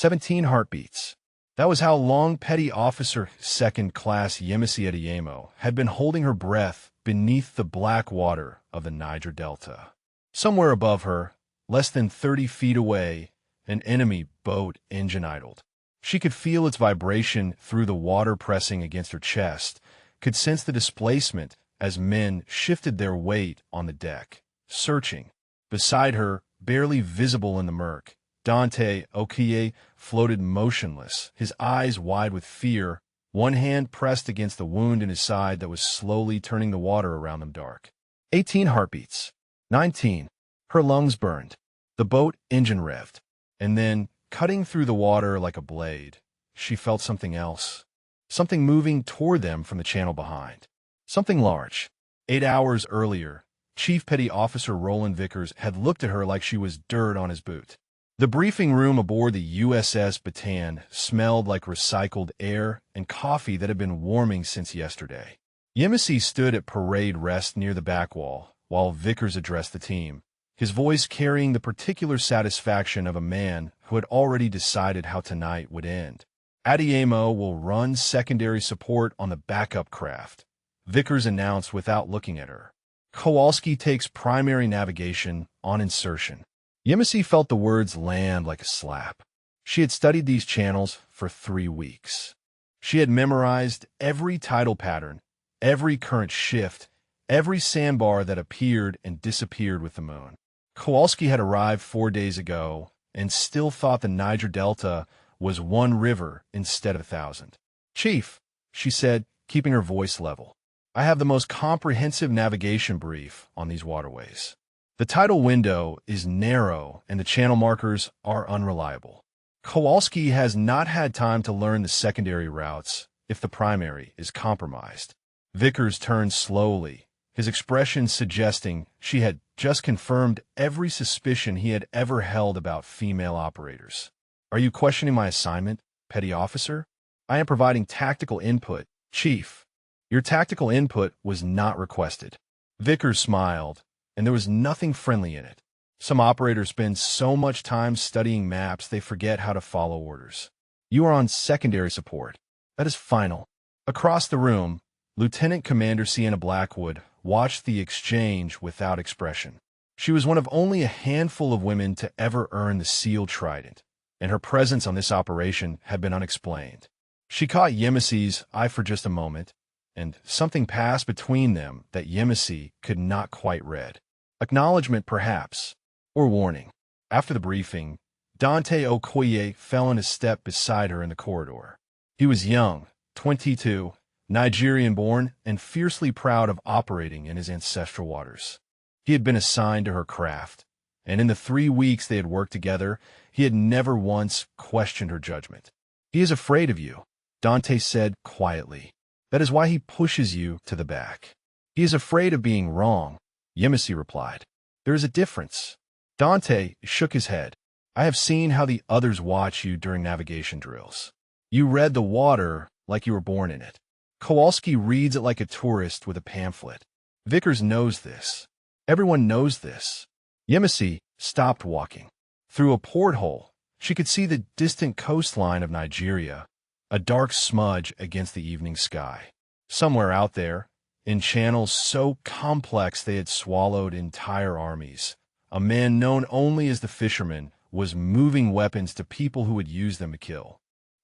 17 heartbeats. That was how long Petty Officer Second Class Yemisi Adeyemo had been holding her breath beneath the black water of the Niger Delta. Somewhere above her, less than 30 feet away, an enemy boat engine idled. She could feel its vibration through the water pressing against her chest, could sense the displacement as men shifted their weight on the deck, searching. Beside her, barely visible in the murk, Dante Okoye floated motionless, his eyes wide with fear, one hand pressed against the wound in his side that was slowly turning the water around them dark. 18 heartbeats. 19. Her lungs burned. The boat engine revved. And then, cutting through the water like a blade, she felt something else. Something moving toward them from the channel behind. Something large. 8 hours earlier, Chief Petty Officer Roland Vickers had looked at her like she was dirt on his boot. The briefing room aboard the USS Bataan smelled like recycled air and coffee that had been warming since yesterday. Yemisi stood at parade rest near the back wall, while Vickers addressed the team, his voice carrying the particular satisfaction of a man who had already decided how tonight would end. Adeyemo will run secondary support on the backup craft, Vickers announced without looking at her. Kowalski takes primary navigation on insertion. Yemisi felt the words land like a slap. She had studied these channels for 3 weeks. She had memorized every tidal pattern, every current shift, every sandbar that appeared and disappeared with the moon. Kowalski had arrived 4 days ago and still thought the Niger Delta was one river instead of 1,000. "Chief," she said, keeping her voice level, "I have the most comprehensive navigation brief on these waterways. The tidal window is narrow and the channel markers are unreliable. Kowalski has not had time to learn the secondary routes if the primary is compromised." Vickers turned slowly, his expression suggesting she had just confirmed every suspicion he had ever held about female operators. "Are you questioning my assignment, Petty Officer? I am providing tactical input, Chief." "Your tactical input was not requested." Vickers smiled, and there was nothing friendly in it. Some operators spend so much time studying maps they forget how to follow orders. "You are on secondary support. That is final." Across the room, Lieutenant Commander Sienna Blackwood watched the exchange without expression. She was one of only a handful of women to ever earn the SEAL Trident, and her presence on this operation had been unexplained. She caught Yemisi's eye for just a moment, and something passed between them that Yemisi could not quite read. Acknowledgement, perhaps, or warning. After the briefing, Dante Okoye fell in a step beside her in the corridor. He was young, 22, Nigerian-born, and fiercely proud of operating in his ancestral waters. He had been assigned to her craft, and in the 3 weeks they had worked together, he had never once questioned her judgment. "He is afraid of you," Dante said quietly. "That is why he pushes you to the back." "He is afraid of being wrong," Yemisi replied. "There is a difference." Dante shook his head. "I have seen how the others watch you during navigation drills. You read the water like you were born in it. Kowalski reads it like a tourist with a pamphlet. Vickers knows this. Everyone knows this." Yemisi stopped walking. Through a porthole, she could see the distant coastline of Nigeria, a dark smudge against the evening sky. Somewhere out there, in channels so complex they had swallowed entire armies, a man known only as the Fisherman was moving weapons to people who would use them to kill.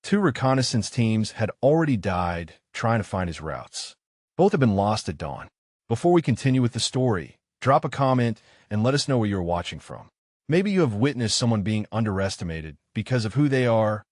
2 reconnaissance teams had already died trying to find his routes. Both had been lost at dawn. Before we continue with the story, drop a comment and let us know where you're watching from. Maybe you have witnessed someone being underestimated because of who they are,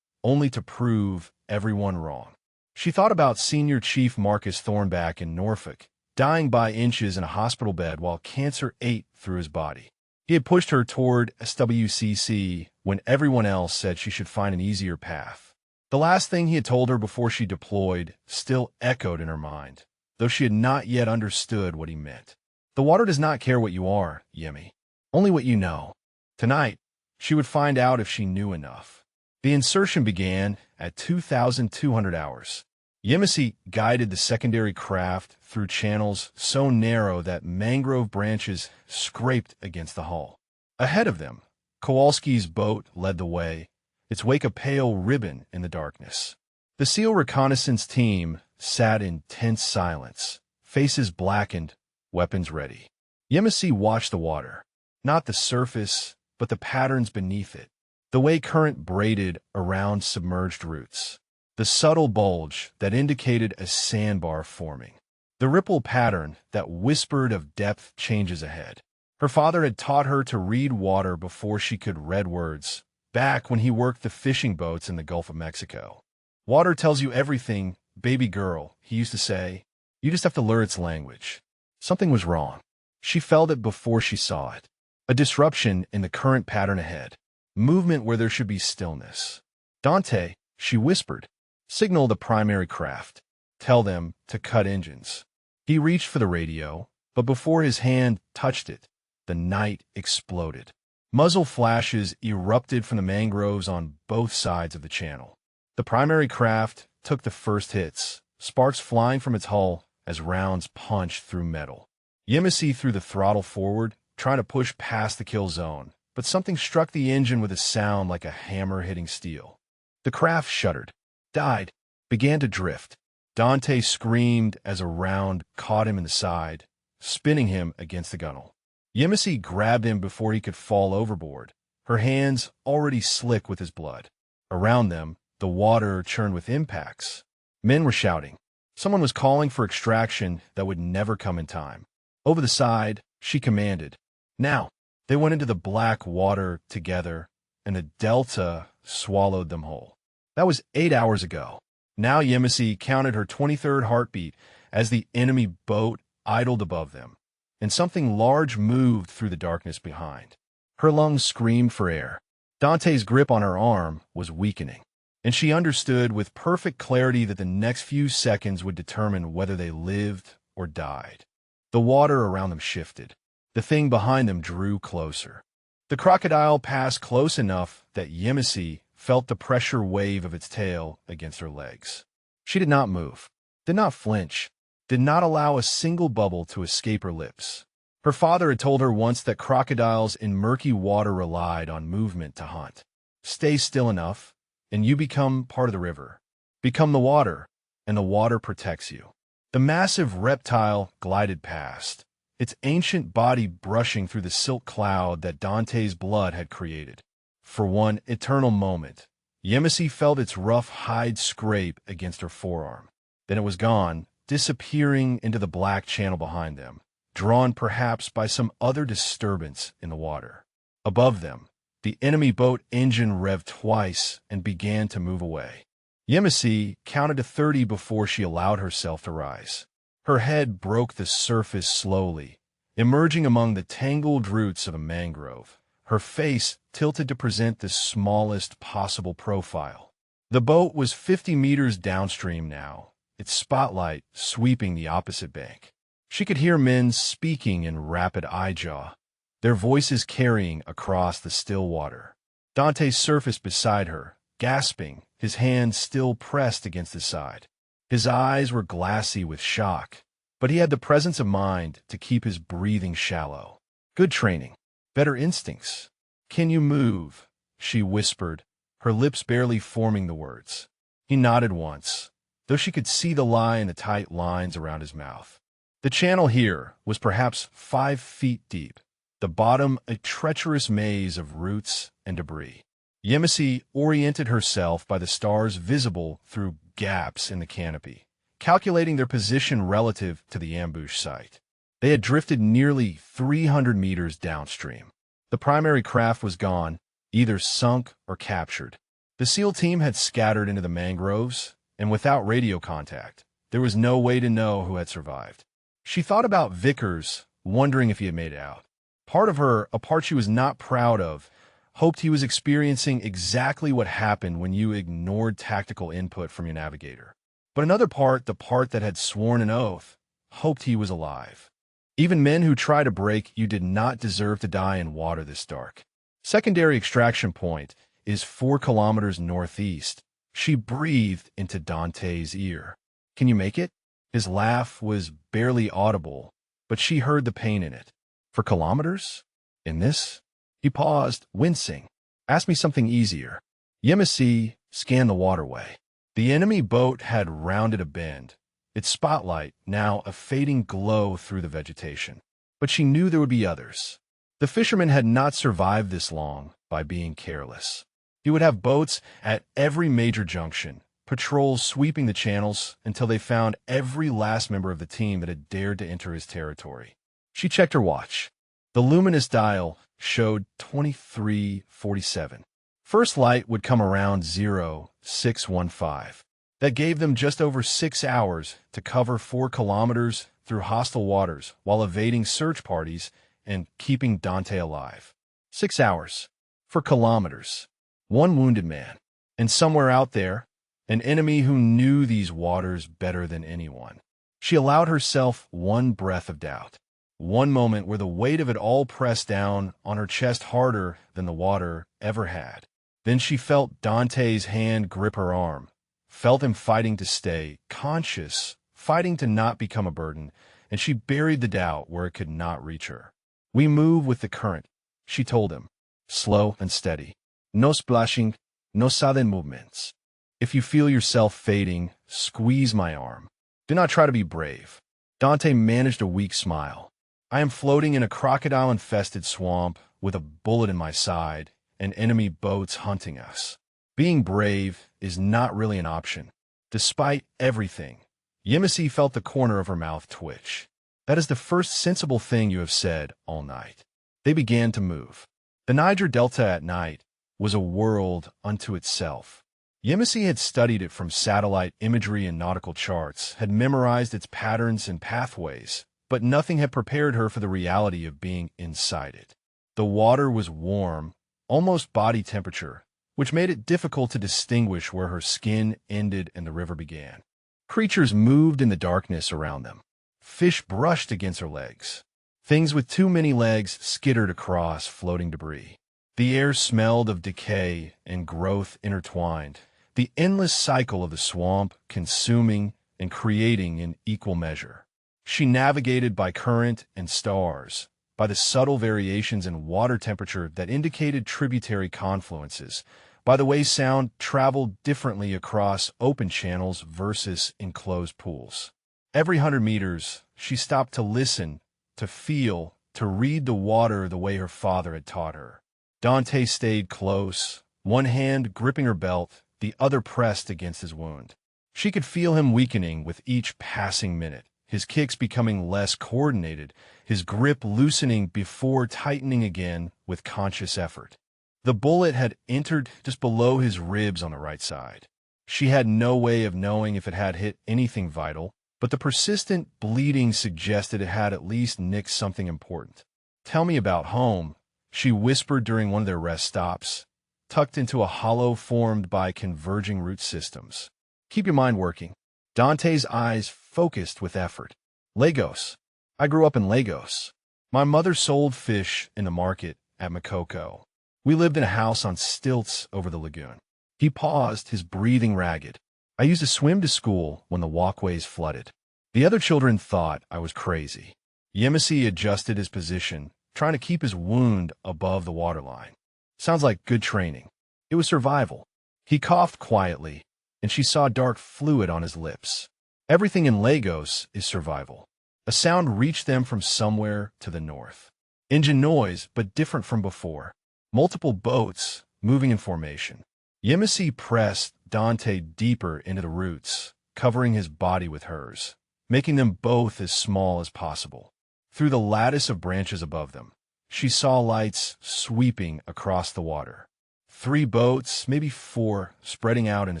only to prove everyone wrong. She thought about Senior Chief Marcus Thornback in Norfolk, dying by inches in a hospital bed while cancer ate through his body. He had pushed her toward SWCC when everyone else said she should find an easier path. The last thing he had told her before she deployed still echoed in her mind, though she had not yet understood what he meant. "The water does not care what you are, Yemi, only what you know." Tonight, she would find out if she knew enough. The insertion began at 2,200 hours. Yemisi guided the secondary craft through channels so narrow that mangrove branches scraped against the hull. Ahead of them, Kowalski's boat led the way, its wake a pale ribbon in the darkness. The SEAL reconnaissance team sat in tense silence, faces blackened, weapons ready. Yemisi watched the water, not the surface, but the patterns beneath it, the way current braided around submerged roots, the subtle bulge that indicated a sandbar forming, the ripple pattern that whispered of depth changes ahead. Her father had taught her to read water before she could read words, back when he worked the fishing boats in the Gulf of Mexico. Water tells you everything, baby girl, he used to say. You just have to learn its language. Something was wrong. She felt it before she saw it. A disruption in the current pattern ahead. Movement where there should be stillness. Dante, she whispered, signal the primary craft. Tell them to cut engines. He reached for the radio, but before his hand touched it, the night exploded. Muzzle flashes erupted from the mangroves on both sides of the channel. The primary craft took the first hits, sparks flying from its hull as rounds punched through metal. Yemisi threw the throttle forward, trying to push past the kill zone, but something struck the engine with a sound like a hammer hitting steel. The craft shuddered, died, began to drift. Dante screamed as a round caught him in the side, spinning him against the gunnel. Yemisi grabbed him before he could fall overboard, her hands already slick with his blood. Around them, the water churned with impacts. Men were shouting. Someone was calling for extraction that would never come in time. Over the side, she commanded. Now, they went into the black water together, and the delta swallowed them whole. That was 8 hours ago. Now Yemisi counted her 23rd heartbeat as the enemy boat idled above them, and something large moved through the darkness behind. Her lungs screamed for air. Dante's grip on her arm was weakening, and she understood with perfect clarity that the next few seconds would determine whether they lived or died. The water around them shifted. The thing behind them drew closer. The crocodile passed close enough that Yemisi felt the pressure wave of its tail against her legs. She did not move, did not flinch, did not allow a single bubble to escape her lips. Her father had told her once that crocodiles in murky water relied on movement to hunt. Stay still enough, and you become part of the river. Become the water, and the water protects you. The massive reptile glided past, its ancient body brushing through the silk cloud that Dante's blood had created. For one eternal moment, Yemisi felt its rough hide scrape against her forearm. Then it was gone, disappearing into the black channel behind them, drawn perhaps by some other disturbance in the water. Above them, the enemy boat engine revved twice and began to move away. Yemisi counted to 30 before she allowed herself to rise. Her head broke the surface slowly, emerging among the tangled roots of a mangrove, her face tilted to present the smallest possible profile. The boat was 50 meters downstream now, its spotlight sweeping the opposite bank. She could hear men speaking in rapid eye-jaw, their voices carrying across the still water. Dante surfaced beside her, gasping, his hand still pressed against his side. His eyes were glassy with shock, but he had the presence of mind to keep his breathing shallow. Good training, better instincts. Can you move? She whispered, her lips barely forming the words. He nodded once, though she could see the lie in the tight lines around his mouth. The channel here was perhaps 5 feet deep, the bottom a treacherous maze of roots and debris. Yemisi oriented herself by the stars visible through gaps in the canopy, calculating their position relative to the ambush site. They had drifted nearly 300 meters downstream. The primary craft was gone, either sunk or captured. The SEAL team had scattered into the mangroves, and without radio contact, there was no way to know who had survived. She thought about Vickers, wondering if he had made it out. Part of her, a part she was not proud of, hoped he was experiencing exactly what happened when you ignored tactical input from your navigator. But another part, the part that had sworn an oath, hoped he was alive. Even men who try to break you did not deserve to die in water this dark. Secondary extraction point is 4 kilometers northeast. She breathed into Dante's ear. Can you make it? His laugh was barely audible, but she heard the pain in it. For kilometers? In this? He paused, wincing. Ask me something easier. Yemisi scanned the waterway. The enemy boat had rounded a bend, its spotlight now a fading glow through the vegetation. But she knew there would be others. The fisherman had not survived this long by being careless. He would have boats at every major junction, patrols sweeping the channels until they found every last member of the team that had dared to enter his territory. She checked her watch. The luminous dial showed 23:47. First light would come around 0615. That gave them just over 6 hours to cover 4 kilometers through hostile waters while evading search parties and keeping Dante alive. 6 hours. For kilometers. 1 wounded man. And somewhere out there, an enemy who knew these waters better than anyone. She allowed herself one breath of doubt. One moment where the weight of it all pressed down on her chest harder than the water ever had. Then she felt Dante's hand grip her arm, felt him fighting to stay, conscious, fighting to not become a burden, and she buried the doubt where it could not reach her. "We move with the current," she told him, slow and steady. "No splashing, no sudden movements. If you feel yourself fading, squeeze my arm. Do not try to be brave." Dante managed a weak smile. "I am floating in a crocodile-infested swamp with a bullet in my side and enemy boats hunting us. Being brave is not really an option. Despite everything." Yemisi felt the corner of her mouth twitch. "That is the first sensible thing you have said all night." They began to move. The Niger Delta at night was a world unto itself. Yemisi had studied it from satellite imagery and nautical charts, had memorized its patterns and pathways, but nothing had prepared her for the reality of being inside it. The water was warm, almost body temperature, which made it difficult to distinguish where her skin ended and the river began. Creatures moved in the darkness around them. Fish brushed against her legs. Things with too many legs skittered across floating debris. The air smelled of decay and growth intertwined, the endless cycle of the swamp consuming and creating in equal measure. She navigated by current and stars, by the subtle variations in water temperature that indicated tributary confluences, by the way sound traveled differently across open channels versus enclosed pools. Every 100 meters, she stopped to listen, to feel, to read the water the way her father had taught her. Dante stayed close, one hand gripping her belt, the other pressed against his wound. She could feel him weakening with each passing minute, his kicks becoming less coordinated, his grip loosening before tightening again with conscious effort. The bullet had entered just below his ribs on the right side. She had no way of knowing if it had hit anything vital, but the persistent bleeding suggested it had at least nicked something important. "Tell me about home," she whispered during one of their rest stops, tucked into a hollow formed by converging root systems. "Keep your mind working." Dante's eyes focused with effort. "Lagos. I grew up in Lagos. My mother sold fish in the market at Makoko. We lived in a house on stilts over the lagoon." He paused, his breathing ragged. "I used to swim to school when the walkways flooded. The other children thought I was crazy." Yemisi adjusted his position, trying to keep his wound above the waterline. "Sounds like good training." It was survival. He coughed quietly, and she saw dark fluid on his lips. "Everything in Lagos is survival." A sound reached them from somewhere to the north. Engine noise, but different from before. Multiple boats moving in formation. Yemisi pressed Dante deeper into the roots, covering his body with hers, making them both as small as possible. Through the lattice of branches above them, she saw lights sweeping across the water. 3 boats, maybe 4, spreading out in a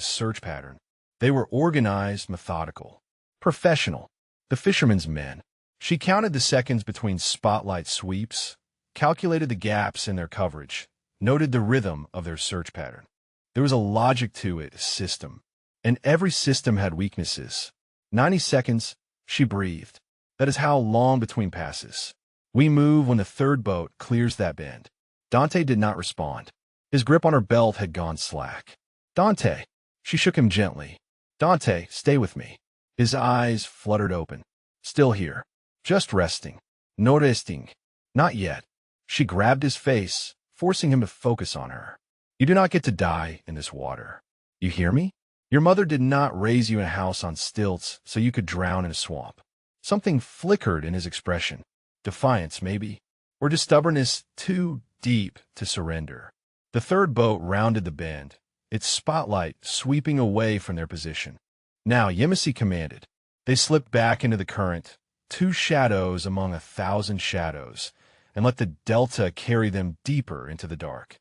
search pattern. They were organized, methodical, professional. The fishermen's men. She counted the seconds between spotlight sweeps, calculated the gaps in their coverage, noted the rhythm of their search pattern. There was a logic to it, a system. And every system had weaknesses. 90 seconds, she breathed. That is how long between passes. "We move when the 3rd boat clears that bend." Dante did not respond. His grip on her belt had gone slack. "Dante!" She shook him gently. "Dante, stay with me." His eyes fluttered open. "Still here. Just resting. No resting. Not yet." She grabbed his face, forcing him to focus on her. You do not get to die in this water. You hear me? Your mother did not raise you in a house on stilts so you could drown in a swamp. Something flickered in his expression. Defiance, maybe, or just stubbornness too deep to surrender. The third boat rounded the bend, its spotlight sweeping away from their position. Now Yemisi commanded. They slipped back into the current, two shadows among 1,000 shadows, and let the delta carry them deeper into the dark.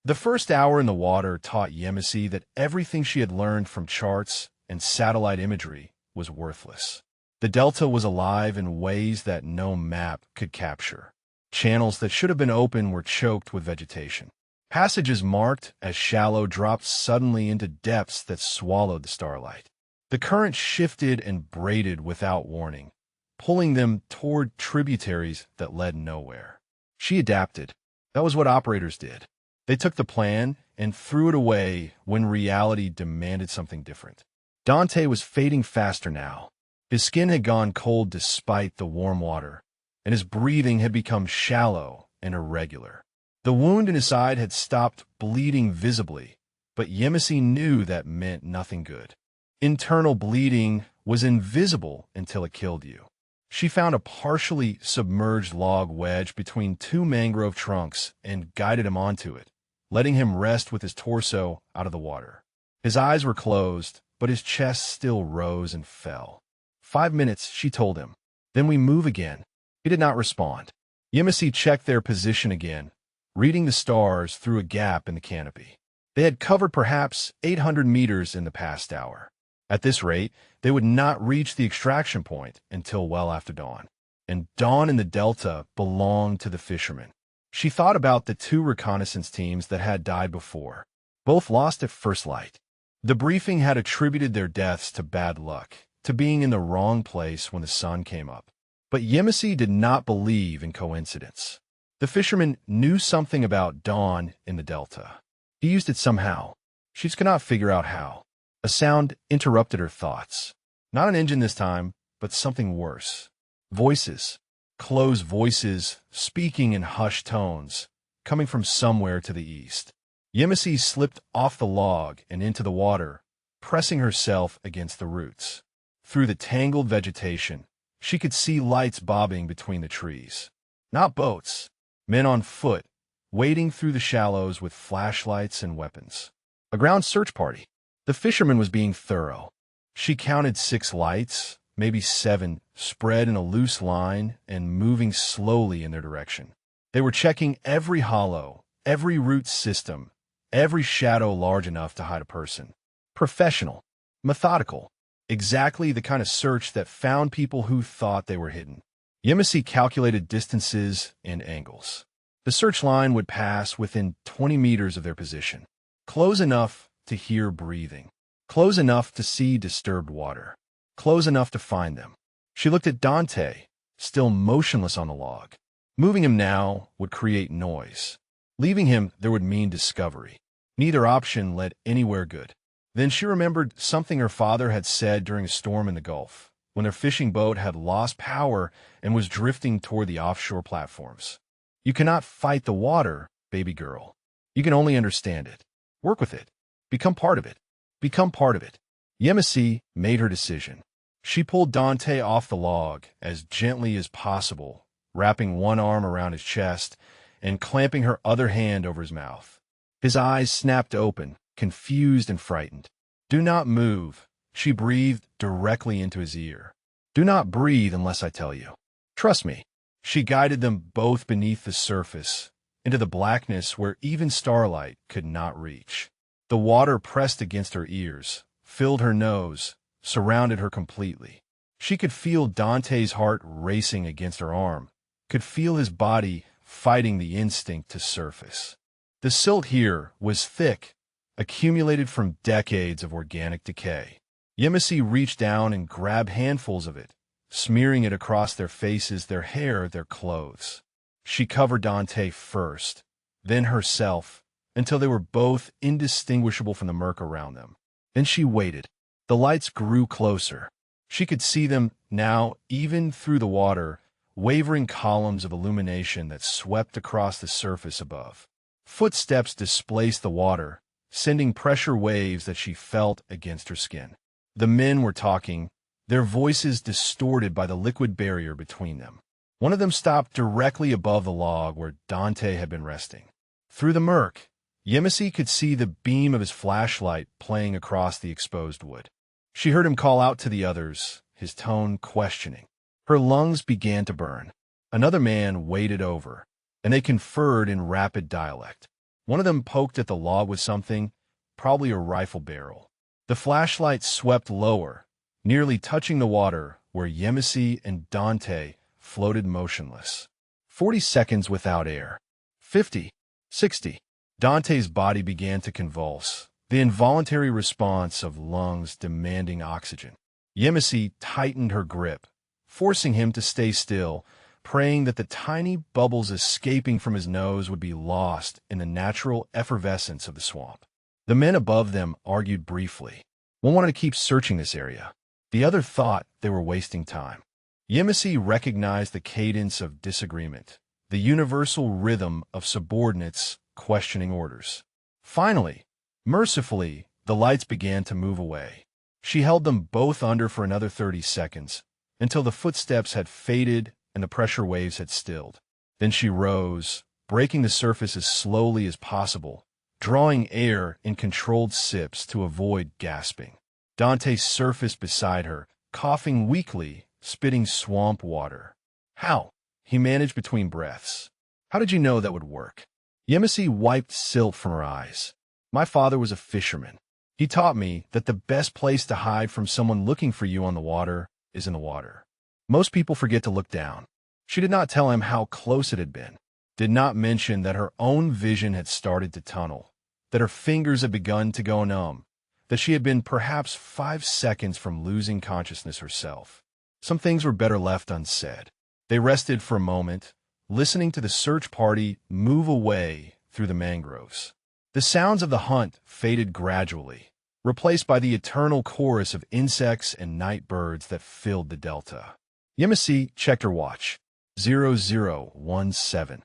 The first hour in the water taught Yemisi that everything she had learned from charts and satellite imagery was worthless. The delta was alive in ways that no map could capture. Channels that should have been open were choked with vegetation. Passages marked as shallow dropped suddenly into depths that swallowed the starlight. The current shifted and braided without warning, pulling them toward tributaries that led nowhere. She adapted. That was what operators did. They took the plan and threw it away when reality demanded something different. Dante was fading faster now. His skin had gone cold despite the warm water, and his breathing had become shallow and irregular. The wound in his side had stopped bleeding visibly, but Yemisi knew that meant nothing good. Internal bleeding was invisible until it killed you. She found a partially submerged log wedge between two mangrove trunks and guided him onto it, letting him rest with his torso out of the water. His eyes were closed, but his chest still rose and fell. 5 minutes, she told him. Then we move again. He did not respond. Yemisi checked their position again, reading the stars through a gap in the canopy. They had covered perhaps 800 meters in the past hour. At this rate, they would not reach the extraction point until well after dawn. And dawn in the delta belonged to the fishermen. She thought about the 2 reconnaissance teams that had died before. Both lost at first light. The briefing had attributed their deaths to bad luck, to being in the wrong place when the sun came up. But Yemisi did not believe in coincidence. The fisherman knew something about dawn in the delta. He used it somehow. She just could not figure out how. A sound interrupted her thoughts. Not an engine this time, but something worse. Voices. Closed voices, speaking in hushed tones, coming from somewhere to the east. Yemisi slipped off the log and into the water, pressing herself against the roots. Through the tangled vegetation, she could see lights bobbing between the trees. Not boats. Men on foot, wading through the shallows with flashlights and weapons. A ground search party. The fisherman was being thorough. She counted 6 lights, maybe 7, spread in a loose line and moving slowly in their direction. They were checking every hollow, every root system, every shadow large enough to hide a person. Professional, methodical, exactly the kind of search that found people who thought they were hidden. Yemisi calculated distances and angles. The search line would pass within 20 meters of their position, close enough to hear breathing, close enough to see disturbed water, close enough to find them. She looked at Dante, still motionless on the log. Moving him now would create noise. Leaving him there would mean discovery. Neither option led anywhere good. Then she remembered something her father had said during a storm in the Gulf, when their fishing boat had lost power and was drifting toward the offshore platforms. You cannot fight the water, baby girl. You can only understand it. Work with it. Become part of it. Become part of it. Yemisi made her decision. She pulled Dante off the log as gently as possible, wrapping one arm around his chest and clamping her other hand over his mouth. His eyes snapped open, confused and frightened. "Do not move," she breathed directly into his ear. "Do not breathe unless I tell you. Trust me." She guided them both beneath the surface, into the blackness where even starlight could not reach. The water pressed against her ears, filled her nose, surrounded her completely. She could feel Dante's heart racing against her arm, could feel his body fighting the instinct to surface. The silt here was thick, accumulated from decades of organic decay. Yemisi reached down and grabbed handfuls of it, smearing it across their faces, their hair, their clothes. She covered Dante first, then herself, until they were both indistinguishable from the murk around them. Then she waited. The lights grew closer. She could see them now, even through the water, wavering columns of illumination that swept across the surface above. Footsteps displaced the water, sending pressure waves that she felt against her skin. The men were talking, their voices distorted by the liquid barrier between them. One of them stopped directly above the log where Dante had been resting. Through the murk, Yemisi could see the beam of his flashlight playing across the exposed wood. She heard him call out to the others, his tone questioning. Her lungs began to burn. Another man waded over, and they conferred in rapid dialect. One of them poked at the log with something, probably a rifle barrel. The flashlight swept lower, nearly touching the water where Yemisi and Dante floated motionless. 40 seconds without air. 50. 60. Dante's body began to convulse, the involuntary response of lungs demanding oxygen. Yemisi tightened her grip, forcing him to stay still, praying that the tiny bubbles escaping from his nose would be lost in the natural effervescence of the swamp. The men above them argued briefly. One wanted to keep searching this area. The other thought they were wasting time. Yemisi recognized the cadence of disagreement, the universal rhythm of subordinates questioning orders. Finally, mercifully, the lights began to move away. She held them both under for another 30 seconds, until the footsteps had faded and the pressure waves had stilled. Then she rose, breaking the surface as slowly as possible, drawing air in controlled sips to avoid gasping. Dante surfaced beside her, coughing weakly, spitting swamp water. How? He managed between breaths. How did you know that would work? Yemisi wiped silt from her eyes. My father was a fisherman. He taught me that the best place to hide from someone looking for you on the water is in the water. Most people forget to look down. She did not tell him how close it had been, did not mention that her own vision had started to tunnel, that her fingers had begun to go numb, that she had been perhaps 5 seconds from losing consciousness herself. Some things were better left unsaid. They rested for a moment, listening to the search party move away through the mangroves. The sounds of the hunt faded gradually, replaced by the eternal chorus of insects and night birds that filled the delta. Yemisi checked her watch. 0017.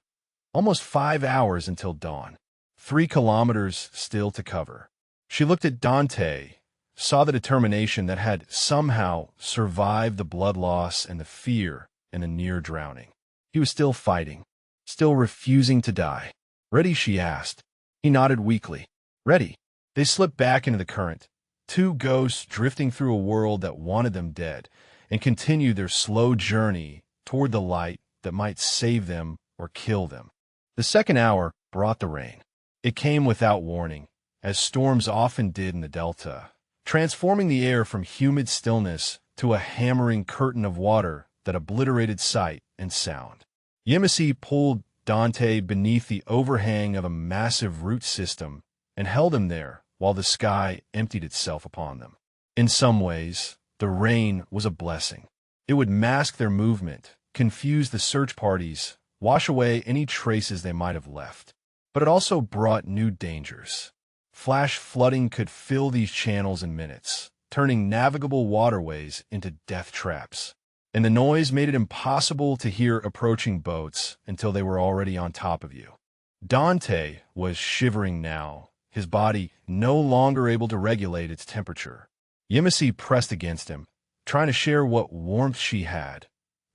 Almost 5 hours until dawn. 3 kilometers still to cover. She looked at Dante, saw the determination that had somehow survived the blood loss and the fear and the near drowning. He was still fighting, still refusing to die. Ready, she asked. He nodded weakly. Ready. They slipped back into the current, 2 ghosts drifting through a world that wanted them dead, and continued their slow journey toward the light that might save them or kill them. The second hour brought the rain. It came without warning, as storms often did in the delta, transforming the air from humid stillness to a hammering curtain of water that obliterated sight and sound. Yemisi pulled Dante beneath the overhang of a massive root system and held him there while the sky emptied itself upon them. In some ways, the rain was a blessing. It would mask their movement, confuse the search parties, wash away any traces they might have left. But it also brought new dangers. Flash flooding could fill these channels in minutes, turning navigable waterways into death traps. And the noise made it impossible to hear approaching boats until they were already on top of you. Dante was shivering now, his body no longer able to regulate its temperature. Yemisi pressed against him, trying to share what warmth she had,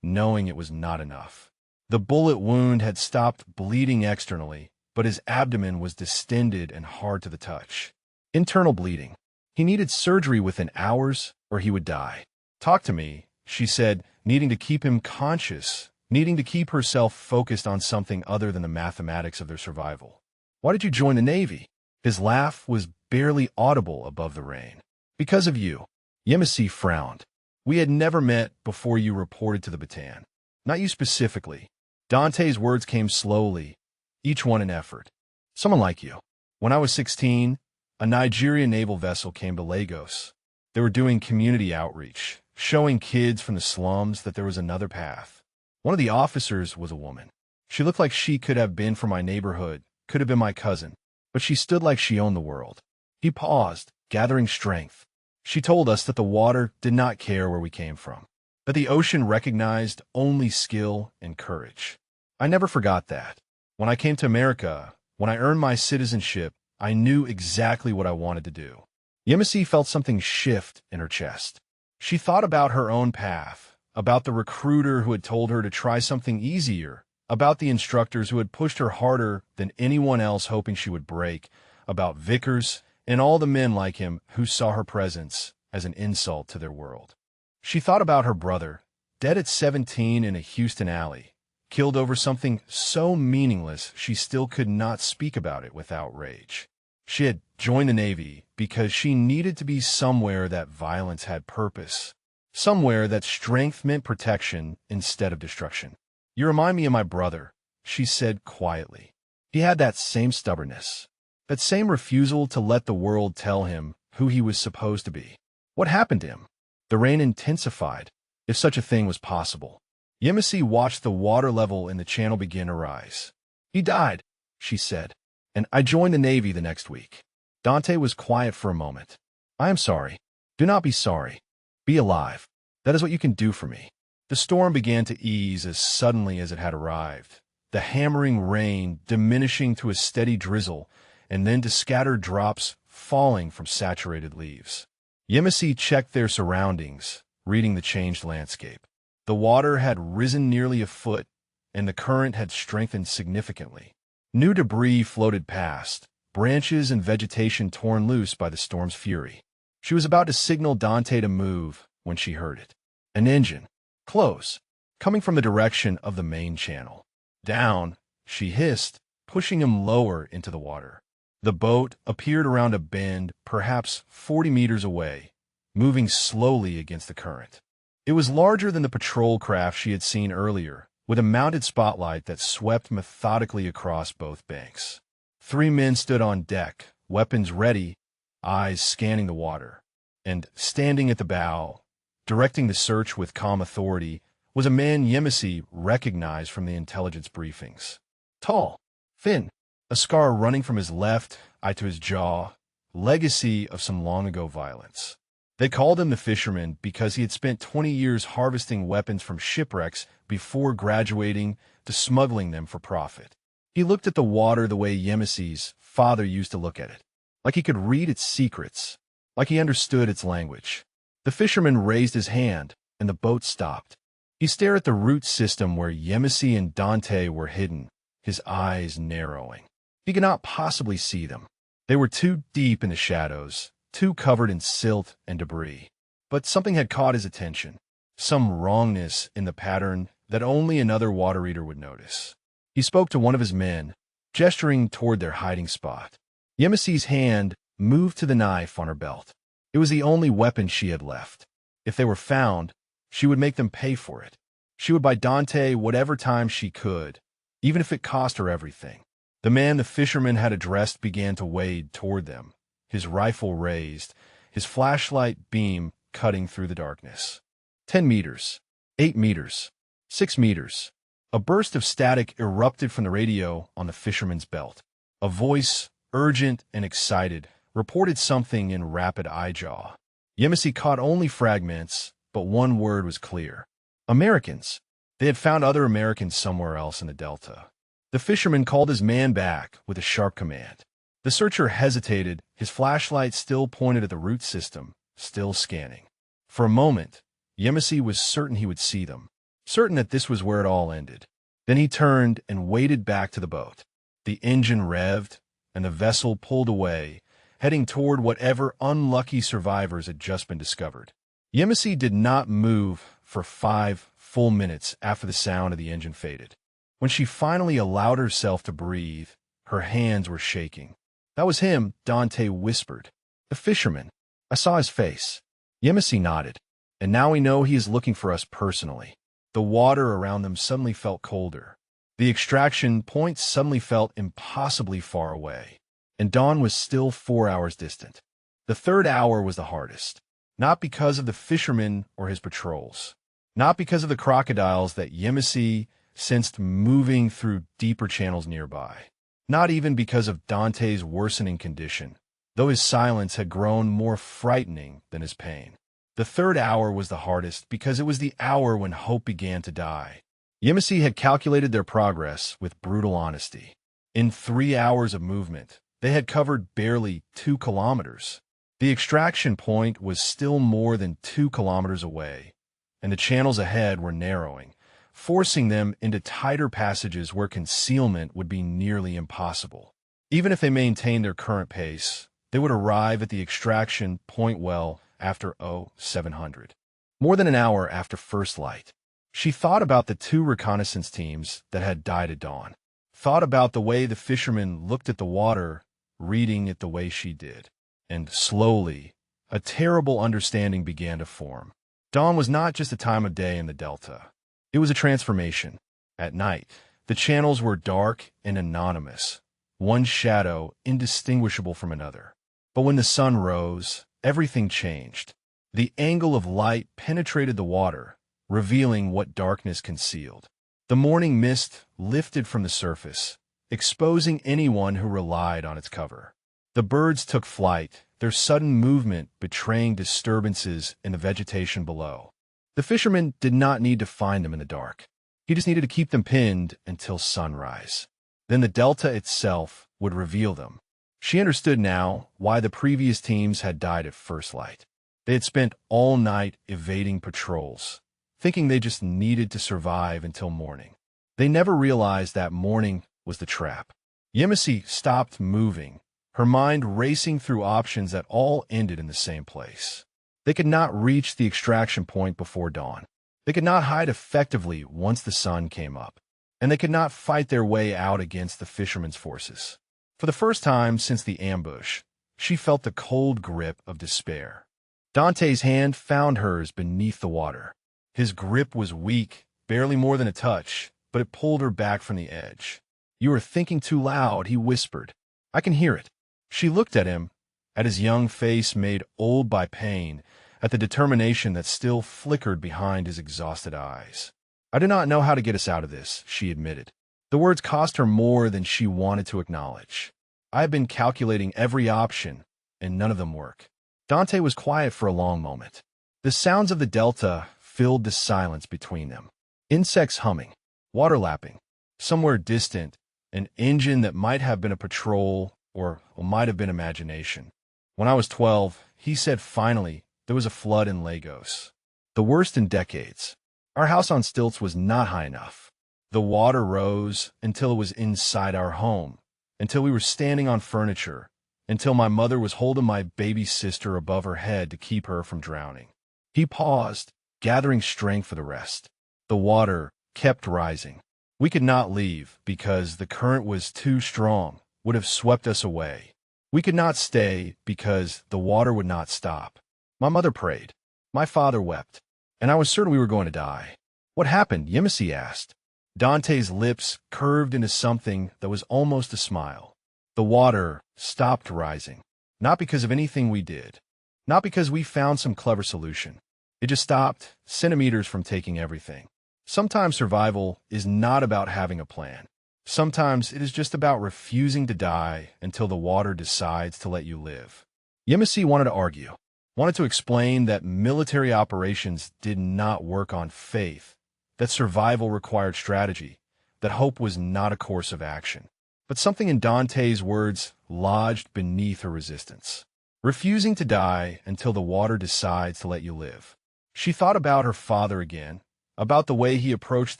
knowing it was not enough. The bullet wound had stopped bleeding externally, but his abdomen was distended and hard to the touch. Internal bleeding. He needed surgery within hours, or he would die. Talk to me, she said, needing to keep him conscious, needing to keep herself focused on something other than the mathematics of their survival. Why did you join the Navy? His laugh was barely audible above the rain. Because of you. Yemisi frowned. We had never met before you reported to the battalion. Not you specifically. Dante's words came slowly, each one an effort. Someone like you. When I was 16, a Nigerian naval vessel came to Lagos. They were doing community outreach, showing kids from the slums that there was another path. One of the officers was a woman. She looked like she could have been from my neighborhood, could have been my cousin, but she stood like she owned the world. He paused, gathering strength. She told us that the water did not care where we came from, that the ocean recognized only skill and courage. I never forgot that. When I came to America, When I earned my citizenship, I knew exactly what I wanted to do. Yemisi felt something shift in her chest. She thought about her own path, about the recruiter who had told her to try something easier, about the instructors who had pushed her harder than anyone else hoping she would break, about Vickers and all the men like him who saw her presence as an insult to their world. She thought about her brother, dead at 17 in a Houston alley, killed over something so meaningless she still could not speak about it without rage. She had joined the Navy because she needed to be somewhere that violence had purpose, somewhere that strength meant protection instead of destruction. "You remind me of my brother," she said quietly. He had that same stubbornness, that same refusal to let the world tell him who he was supposed to be. What happened to him? The rain intensified, if such a thing was possible. Yemisi watched the water level in the channel begin to rise. "He died," she said, "and I joined the Navy the next week." Dante was quiet for a moment. "I am sorry." "Do not be sorry. Be alive. That is what you can do for me." The storm began to ease as suddenly as it had arrived, the hammering rain diminishing to a steady drizzle and then to scattered drops falling from saturated leaves. Yemisi checked their surroundings, reading the changed landscape. The water had risen nearly a foot, and the current had strengthened significantly. New debris floated past, branches and vegetation torn loose by the storm's fury. She was about to signal Dante to move when she heard it. An engine. Close. Coming from the direction of the main channel. "Down," she hissed, pushing him lower into the water. The boat appeared around a bend, perhaps 40 meters away, moving slowly against the current. It was larger than the patrol craft she had seen earlier, with a mounted spotlight that swept methodically across both banks. 3 men stood on deck, weapons ready, eyes scanning the water. And standing at the bow, directing the search with calm authority, was a man Yemisi recognized from the intelligence briefings. Tall, thin, a scar running from his left eye to his jaw, legacy of some long-ago violence. They called him the fisherman because he had spent 20 years harvesting weapons from shipwrecks before graduating to smuggling them for profit. He looked at the water the way Yemisi's father used to look at it, like he could read its secrets, like he understood its language. The fisherman raised his hand, and the boat stopped. He stared at the root system where Yemisi and Dante were hidden, his eyes narrowing. He could not possibly see them. They were too deep in the shadows, too covered in silt and debris. But something had caught his attention, some wrongness in the pattern that only another water eater would notice. He spoke to one of his men, gesturing toward their hiding spot. Yemisi's hand moved to the knife on her belt. It was the only weapon she had left. If they were found, she would make them pay for it. She would buy Dante whatever time she could, even if it cost her everything. The man the fisherman had addressed began to wade toward them, his rifle raised, his flashlight beam cutting through the darkness. 10 meters, 8 meters, 6 meters. A burst of static erupted from the radio on the fisherman's belt. A voice, urgent and excited, reported something in rapid eye-jaw. Yemisi caught only fragments, but one word was clear. Americans. They had found other Americans somewhere else in the Delta. The fisherman called his man back with a sharp command. The searcher hesitated, his flashlight still pointed at the root system, still scanning. For a moment, Yemisi was certain he would see them, certain that this was where it all ended. Then he turned and waded back to the boat. The engine revved, and the vessel pulled away, heading toward whatever unlucky survivors had just been discovered. Yemisi did not move for 5 full minutes after the sound of the engine faded. When she finally allowed herself to breathe, her hands were shaking. "That was him," Dante whispered. "The fisherman. I saw his face." Yemisi nodded. "And now we know he is looking for us personally." The water around them suddenly felt colder. The extraction point suddenly felt impossibly far away. And dawn was still 4 hours distant. The third hour was the hardest. Not because of the fisherman or his patrols. Not because of the crocodiles that Yemisi sensed moving through deeper channels nearby. Not even because of Dante's worsening condition, though his silence had grown more frightening than his pain. The third hour was the hardest because it was the hour when hope began to die. Yemisi had calculated their progress with brutal honesty. In 3 hours of movement, they had covered barely 2 kilometers. The extraction point was still more than 2 kilometers away, and the channels ahead were narrowing, forcing them into tighter passages where concealment would be nearly impossible. Even if they maintained their current pace, they would arrive at the extraction point well after 0700. More than an hour after first light, she thought about the 2 reconnaissance teams that had died at dawn, thought about the way the fishermen looked at the water, reading it the way she did. And slowly, a terrible understanding began to form. Dawn was not just a time of day in the Delta. It was a transformation. At night, the channels were dark and anonymous, one shadow indistinguishable from another. But when the sun rose, everything changed. The angle of light penetrated the water, revealing what darkness concealed. The morning mist lifted from the surface, exposing anyone who relied on its cover. The birds took flight, their sudden movement betraying disturbances in the vegetation below. The fisherman did not need to find them in the dark. He just needed to keep them pinned until sunrise. Then the Delta itself would reveal them. She understood now why the previous teams had died at first light. They had spent all night evading patrols, thinking they just needed to survive until morning. They never realized that morning was the trap. Yemisi stopped moving, her mind racing through options that all ended in the same place. They could not reach the extraction point before dawn. They could not hide effectively once the sun came up. And they could not fight their way out against the fishermen's forces. For the first time since the ambush, she felt the cold grip of despair. Dante's hand found hers beneath the water. His grip was weak, barely more than a touch, but it pulled her back from the edge. "You are thinking too loud," he whispered. "I can hear it." She looked at him, at his young face made old by pain, at the determination that still flickered behind his exhausted eyes. "I do not know how to get us out of this," she admitted. The words cost her more than she wanted to acknowledge. "I have been calculating every option, and none of them work." Dante was quiet for a long moment. The sounds of the Delta filled the silence between them. Insects humming, water lapping, somewhere distant, an engine that might have been a patrol or might have been imagination. "When I was 12, he said finally, there was a flood in Lagos. The worst in decades. Our house on stilts was not high enough. The water rose until it was inside our home, until we were standing on furniture, until my mother was holding my baby sister above her head to keep her from drowning." He paused, gathering strength for the rest. The water kept rising. We could not leave because the current was too strong, would have swept us away. We could not stay because the water would not stop. My mother prayed. My father wept. And I was certain we were going to die. "What happened?" Yemisi asked. Dante's lips curved into something that was almost a smile. "The water stopped rising. Not because of anything we did. Not because we found some clever solution. It just stopped, centimeters from taking everything. Sometimes survival is not about having a plan. Sometimes it is just about refusing to die until the water decides to let you live." Yemisi wanted to argue, wanted to explain that military operations did not work on faith, that survival required strategy, that hope was not a course of action. But something in Dante's words lodged beneath her resistance. Refusing to die until the water decides to let you live. She thought about her father again, about the way he approached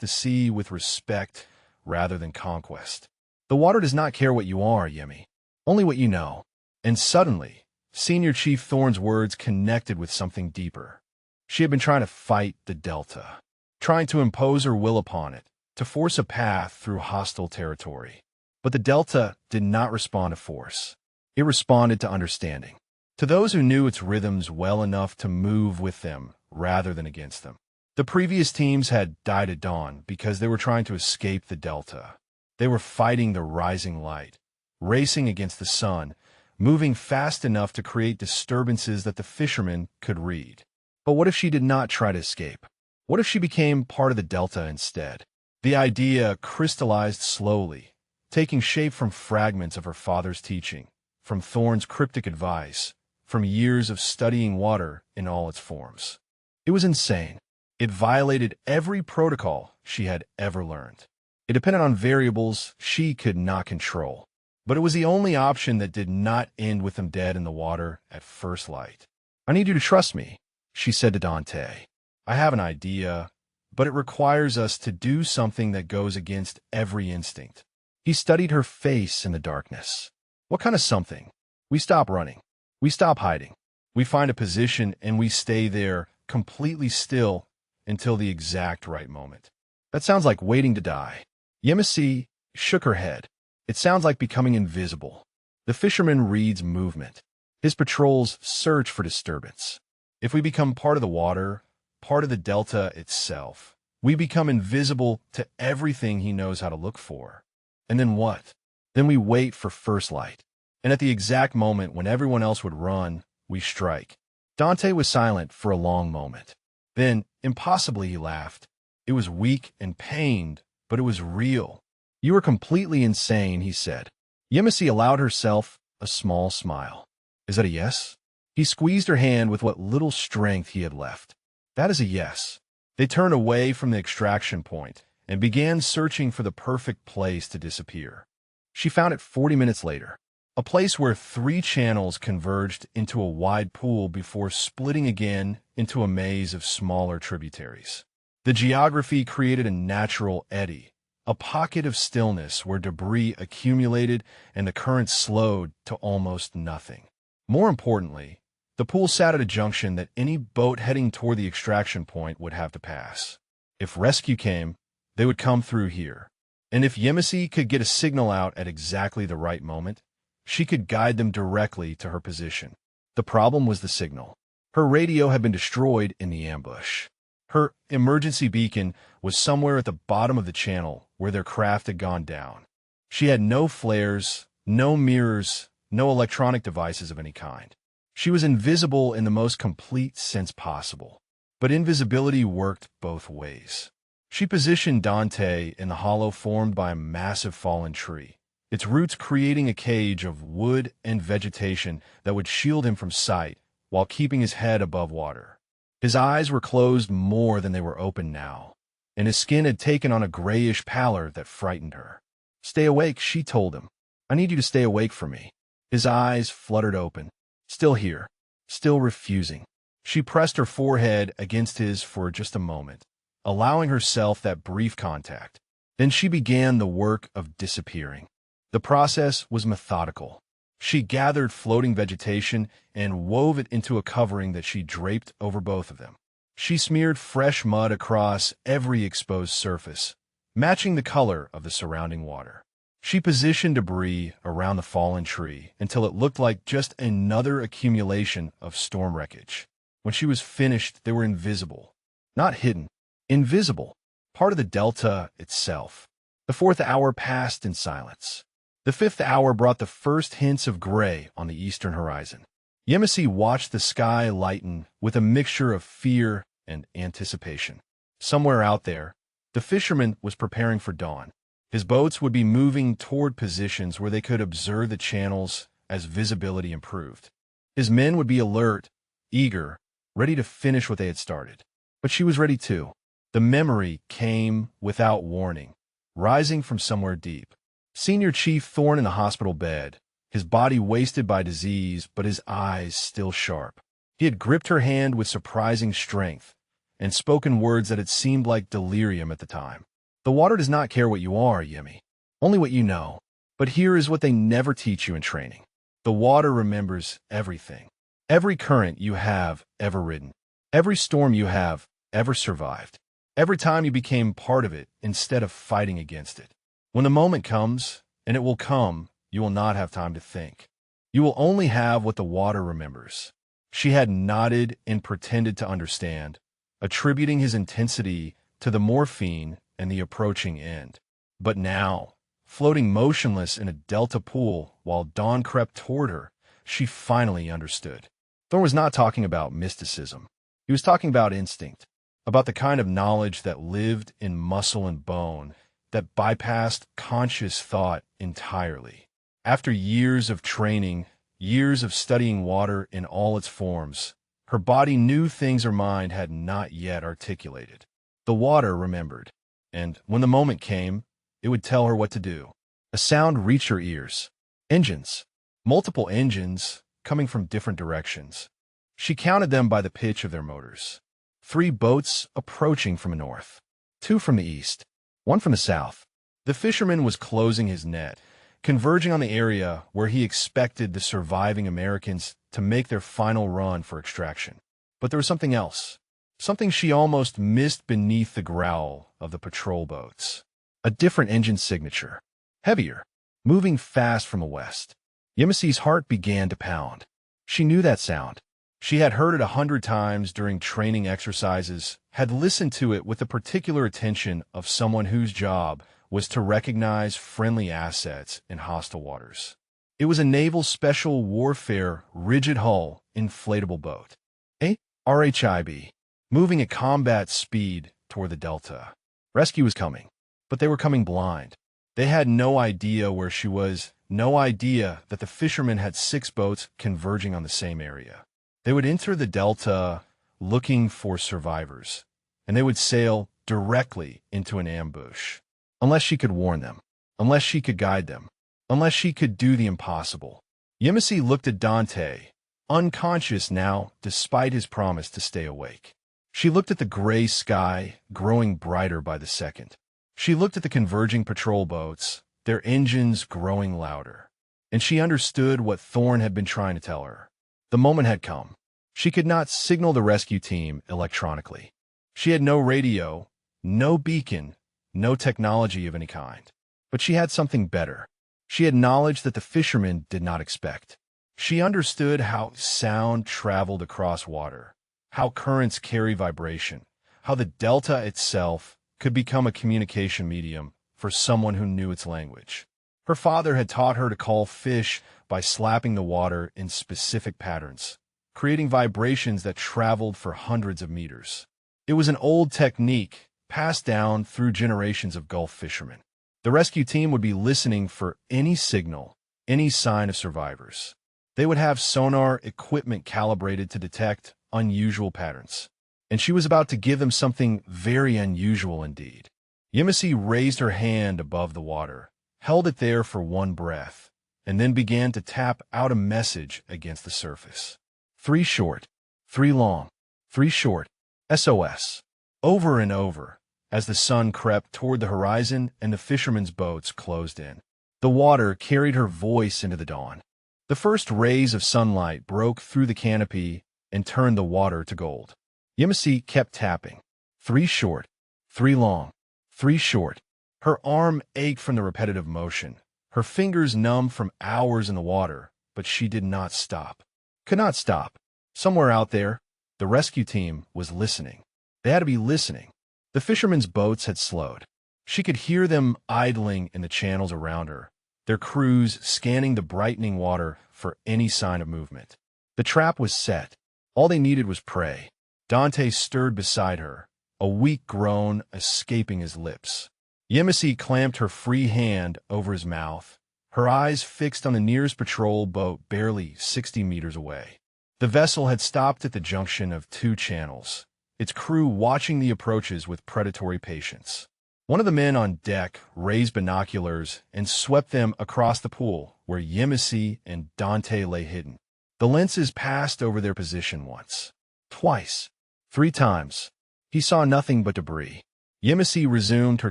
the sea with respect rather than conquest. "The water does not care what you are, Yemi, only what you know." And suddenly, Senior Chief Thorne's words connected with something deeper. She had been trying to fight the Delta, trying to impose her will upon it, to force a path through hostile territory. But the Delta did not respond to force. It responded to understanding, to those who knew its rhythms well enough to move with them rather than against them. The previous teams had died at dawn because they were trying to escape the Delta. They were fighting the rising light, racing against the sun, moving fast enough to create disturbances that the fishermen could read. But what if she did not try to escape? What if she became part of the Delta instead? The idea crystallized slowly, taking shape from fragments of her father's teaching, from Thorne's cryptic advice, from years of studying water in all its forms. It was insane. It violated every protocol she had ever learned. It depended on variables she could not control. But it was the only option that did not end with them dead in the water at first light. I need you to trust me, she said to Dante. I have an idea, but it requires us to do something that goes against every instinct. He studied her face in the darkness. What kind of something? We stop running. We stop hiding. We find a position and we stay there completely still until the exact right moment. That sounds like waiting to die. Yemisi shook her head. It sounds like becoming invisible. The fisherman reads movement. His patrols search for disturbance. If we become part of the water, part of the delta itself, we become invisible to everything he knows how to look for. And then what? Then we wait for first light. And at the exact moment when everyone else would run, we strike. Dante was silent for a long moment. Then, impossibly, he laughed. It was weak and pained, but it was real. You are completely insane, he said. Yemisi allowed herself a small smile. Is that a yes? He squeezed her hand with what little strength he had left. That is a yes. They turned away from the extraction point and began searching for the perfect place to disappear. She found it 40 minutes later, a place where 3 channels converged into a wide pool before splitting again into a maze of smaller tributaries. The geography created a natural eddy, a pocket of stillness where debris accumulated and the current slowed to almost nothing. More importantly, the pool sat at a junction that any boat heading toward the extraction point would have to pass. If rescue came, they would come through here. And if Yemisi could get a signal out at exactly the right moment, she could guide them directly to her position. The problem was the signal. Her radio had been destroyed in the ambush. Her emergency beacon was somewhere at the bottom of the channel where their craft had gone down. She had no flares, no mirrors, no electronic devices of any kind. She was invisible in the most complete sense possible. But invisibility worked both ways. She positioned Dante in the hollow formed by a massive fallen tree, its roots creating a cage of wood and vegetation that would shield him from sight while keeping his head above water. His eyes were closed more than they were open now, and his skin had taken on a grayish pallor that frightened her. Stay awake, she told him. I need you to stay awake for me. His eyes fluttered open. Still here, still refusing. She pressed her forehead against his for just a moment, allowing herself that brief contact. Then she began the work of disappearing. The process was methodical. She gathered floating vegetation and wove it into a covering that she draped over both of them. She smeared fresh mud across every exposed surface, matching the color of the surrounding water. She positioned debris around the fallen tree until it looked like just another accumulation of storm wreckage. When she was finished, they were invisible. Not hidden, invisible, part of the delta itself. The 4th hour passed in silence. The 5th hour brought the first hints of gray on the eastern horizon. Yemisi watched the sky lighten with a mixture of fear and anticipation. Somewhere out there, the fisherman was preparing for dawn. His boats would be moving toward positions where they could observe the channels as visibility improved. His men would be alert, eager, ready to finish what they had started. But she was ready too. The memory came without warning, rising from somewhere deep. Senior Chief Thorne in the hospital bed, his body wasted by disease, but his eyes still sharp. He had gripped her hand with surprising strength and spoken words that had seemed like delirium at the time. The water does not care what you are, Yemi, only what you know. But here is what they never teach you in training. The water remembers everything. Every current you have ever ridden. Every storm you have ever survived. Every time you became part of it instead of fighting against it. When the moment comes, and it will come, you will not have time to think. You will only have what the water remembers. She had nodded and pretended to understand, attributing his intensity to the morphine and the approaching end. But now, floating motionless in a delta pool while dawn crept toward her, she finally understood. Thorne was not talking about mysticism. He was talking about instinct, about the kind of knowledge that lived in muscle and bone, that bypassed conscious thought entirely. After years of training, years of studying water in all its forms, her body knew things her mind had not yet articulated. The water remembered, and when the moment came, It would tell her what to do. A sound reached her ears. Engines. Multiple engines coming from different directions. She counted them by the pitch of their motors. 3 boats approaching from the north. 2 from the east. 1 from the south. The fisherman was closing his net, converging on the area where he expected the surviving Americans to make their final run for extraction. But there was something else. Something she almost missed beneath the growl of the patrol boats. A different engine signature. Heavier. Moving fast from the west. Yemisi's heart began to pound. She knew that sound. She had heard it 100 times during training exercises, had listened to it with the particular attention of someone whose job was to recognize friendly assets in hostile waters. It was a naval special warfare, rigid hull, inflatable boat. A RHIB, moving at combat speed toward the delta. Rescue was coming, but they were coming blind. They had no idea where she was, no idea that the fishermen had 6 boats converging on the same area. They would enter the delta looking for survivors, and they would sail directly into an ambush. Unless she could warn them, unless she could guide them, unless she could do the impossible. Yemisi looked at Dante, unconscious now despite his promise to stay awake. She looked at the gray sky growing brighter by the second. She looked at the converging patrol boats, their engines growing louder. And she understood what Thorne had been trying to tell her. The moment had come. She could not signal the rescue team electronically. She had no radio, no beacon, no technology of any kind. But she had something better. She had knowledge that the fishermen did not expect. She understood how sound traveled across water, how currents carry vibration, how the delta itself could become a communication medium for someone who knew its language. Her father had taught her to call fish by slapping the water in specific patterns, creating vibrations that traveled for hundreds of meters. It was an old technique passed down through generations of Gulf fishermen. The rescue team would be listening for any signal, any sign of survivors. They would have sonar equipment calibrated to detect unusual patterns. And she was about to give them something very unusual indeed. Yemisi raised her hand above the water, held it there for one breath, and then began to tap out a message against the surface. 3 short, 3 long, 3 short, SOS. Over and over, as the sun crept toward the horizon and the fishermen's boats closed in. The water carried her voice into the dawn. The first rays of sunlight broke through the canopy and turned the water to gold. Yemisi kept tapping. 3 short, 3 long, 3 short. Her arm ached from the repetitive motion, her fingers numb from hours in the water, but she did not stop. Could not stop. Somewhere out there, the rescue team was listening. They had to be listening. The fishermen's boats had slowed. She could hear them idling in the channels around her, their crews scanning the brightening water for any sign of movement. The trap was set. All they needed was prey. Dante stirred beside her, a weak groan escaping his lips. Yemisi clamped her free hand over his mouth, her eyes fixed on the nearest patrol boat barely 60 meters away. The vessel had stopped at the junction of 2 channels, its crew watching the approaches with predatory patience. One of the men on deck raised binoculars and swept them across the pool where Yemisi and Dante lay hidden. The lenses passed over their position once, twice, 3 times. He saw nothing but debris. Yemisi resumed her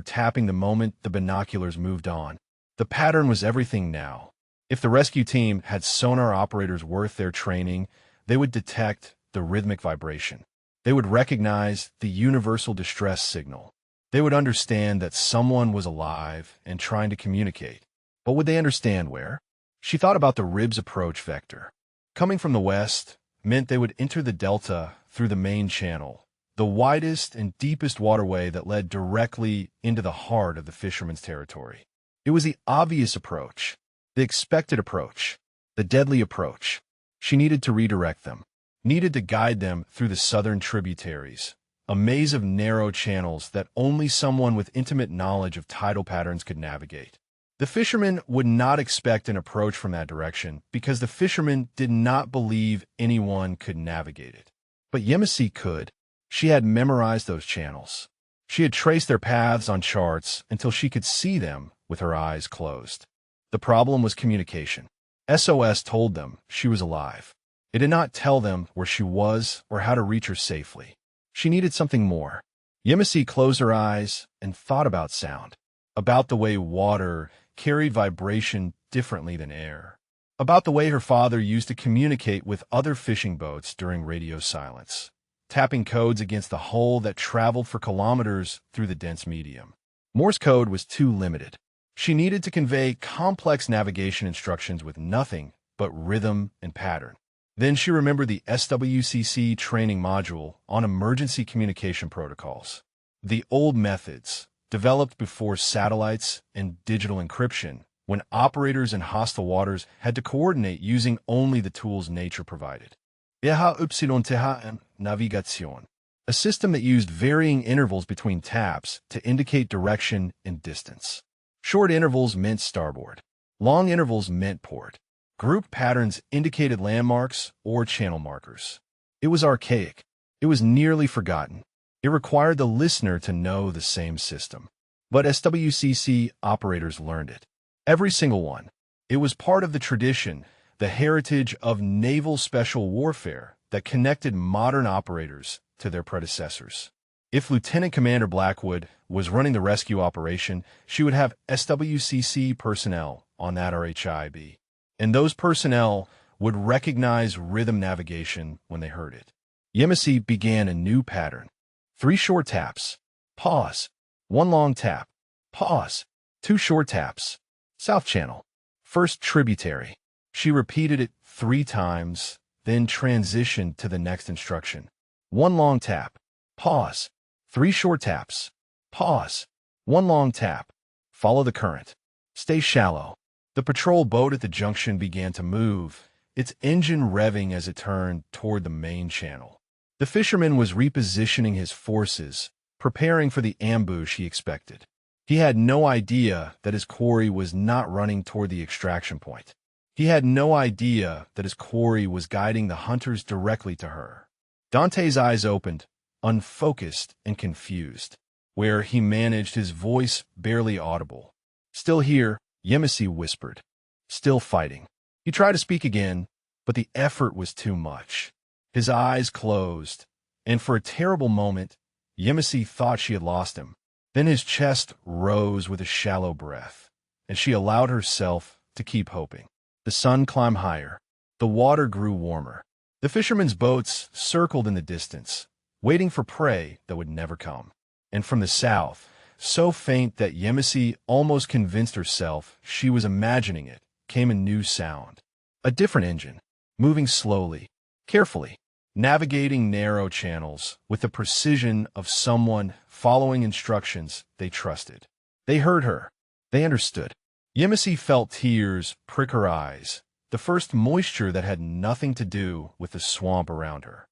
tapping the moment the binoculars moved on. The pattern was everything now. If the rescue team had sonar operators worth their training, they would detect the rhythmic vibration. They would recognize the universal distress signal. They would understand that someone was alive and trying to communicate. But would they understand where? She thought about the ribs approach vector. Coming from the west meant they would enter the delta through the main channel, the widest and deepest waterway that led directly into the heart of the fishermen's territory. It was the obvious approach, the expected approach, the deadly approach. She needed to redirect them, needed to guide them through the southern tributaries, a maze of narrow channels that only someone with intimate knowledge of tidal patterns could navigate. The fishermen would not expect an approach from that direction because the fishermen did not believe anyone could navigate it. But Yemisi could. She had memorized those channels. She had traced their paths on charts until she could see them with her eyes closed. The problem was communication. SOS told them she was alive. It did not tell them where she was or how to reach her safely. She needed something more. Yemisi closed her eyes and thought about sound, about the way water carried vibration differently than air, about the way her father used to communicate with other fishing boats during radio silence, tapping codes against the hull that traveled for kilometers through the dense medium. Morse code was too limited. She needed to convey complex navigation instructions with nothing but rhythm and pattern. Then she remembered the SWCC training module on emergency communication protocols. The old methods, developed before satellites and digital encryption, when operators in hostile waters had to coordinate using only the tools nature provided. EHYTH navigation, a system that used varying intervals between taps to indicate direction and distance. Short intervals meant starboard. Long intervals meant port. Group patterns indicated landmarks or channel markers. It was archaic. It was nearly forgotten. It required the listener to know the same system. But SWCC operators learned it. Every single one. It was part of the tradition, the heritage of naval special warfare that connected modern operators to their predecessors. If Lieutenant Commander Blackwood was running the rescue operation, she would have SWCC personnel on that RHIB. And those personnel would recognize rhythm navigation when they heard it. Yemisi began a new pattern. 3 short taps. Pause. 1 long tap. Pause. 2 short taps. South Channel. First tributary. She repeated it 3 times, then transitioned to the next instruction. 1 long tap. Pause. 3 short taps. Pause. 1 long tap. Follow the current. Stay shallow. The patrol boat at the junction began to move, its engine revving as it turned toward the main channel. The fisherman was repositioning his forces, preparing for the ambush he expected. He had no idea that his quarry was not running toward the extraction point. He had no idea that his quarry was guiding the hunters directly to her. Dante's eyes opened, unfocused and confused, where he managed, his voice barely audible. Still here, Yemisi whispered. Still fighting. He tried to speak again, but the effort was too much. His eyes closed, and for a terrible moment, Yemisi thought she had lost him. Then his chest rose with a shallow breath, and she allowed herself to keep hoping. The sun climbed higher. The water grew warmer. The fishermen's boats circled in the distance, waiting for prey that would never come. And from the south, so faint that Yemisi almost convinced herself she was imagining it, came a new sound. A different engine, moving slowly, carefully, navigating narrow channels with the precision of someone following instructions they trusted. They heard her. They understood. Yemisi felt tears prick her eyes, the first moisture that had nothing to do with the swamp around her.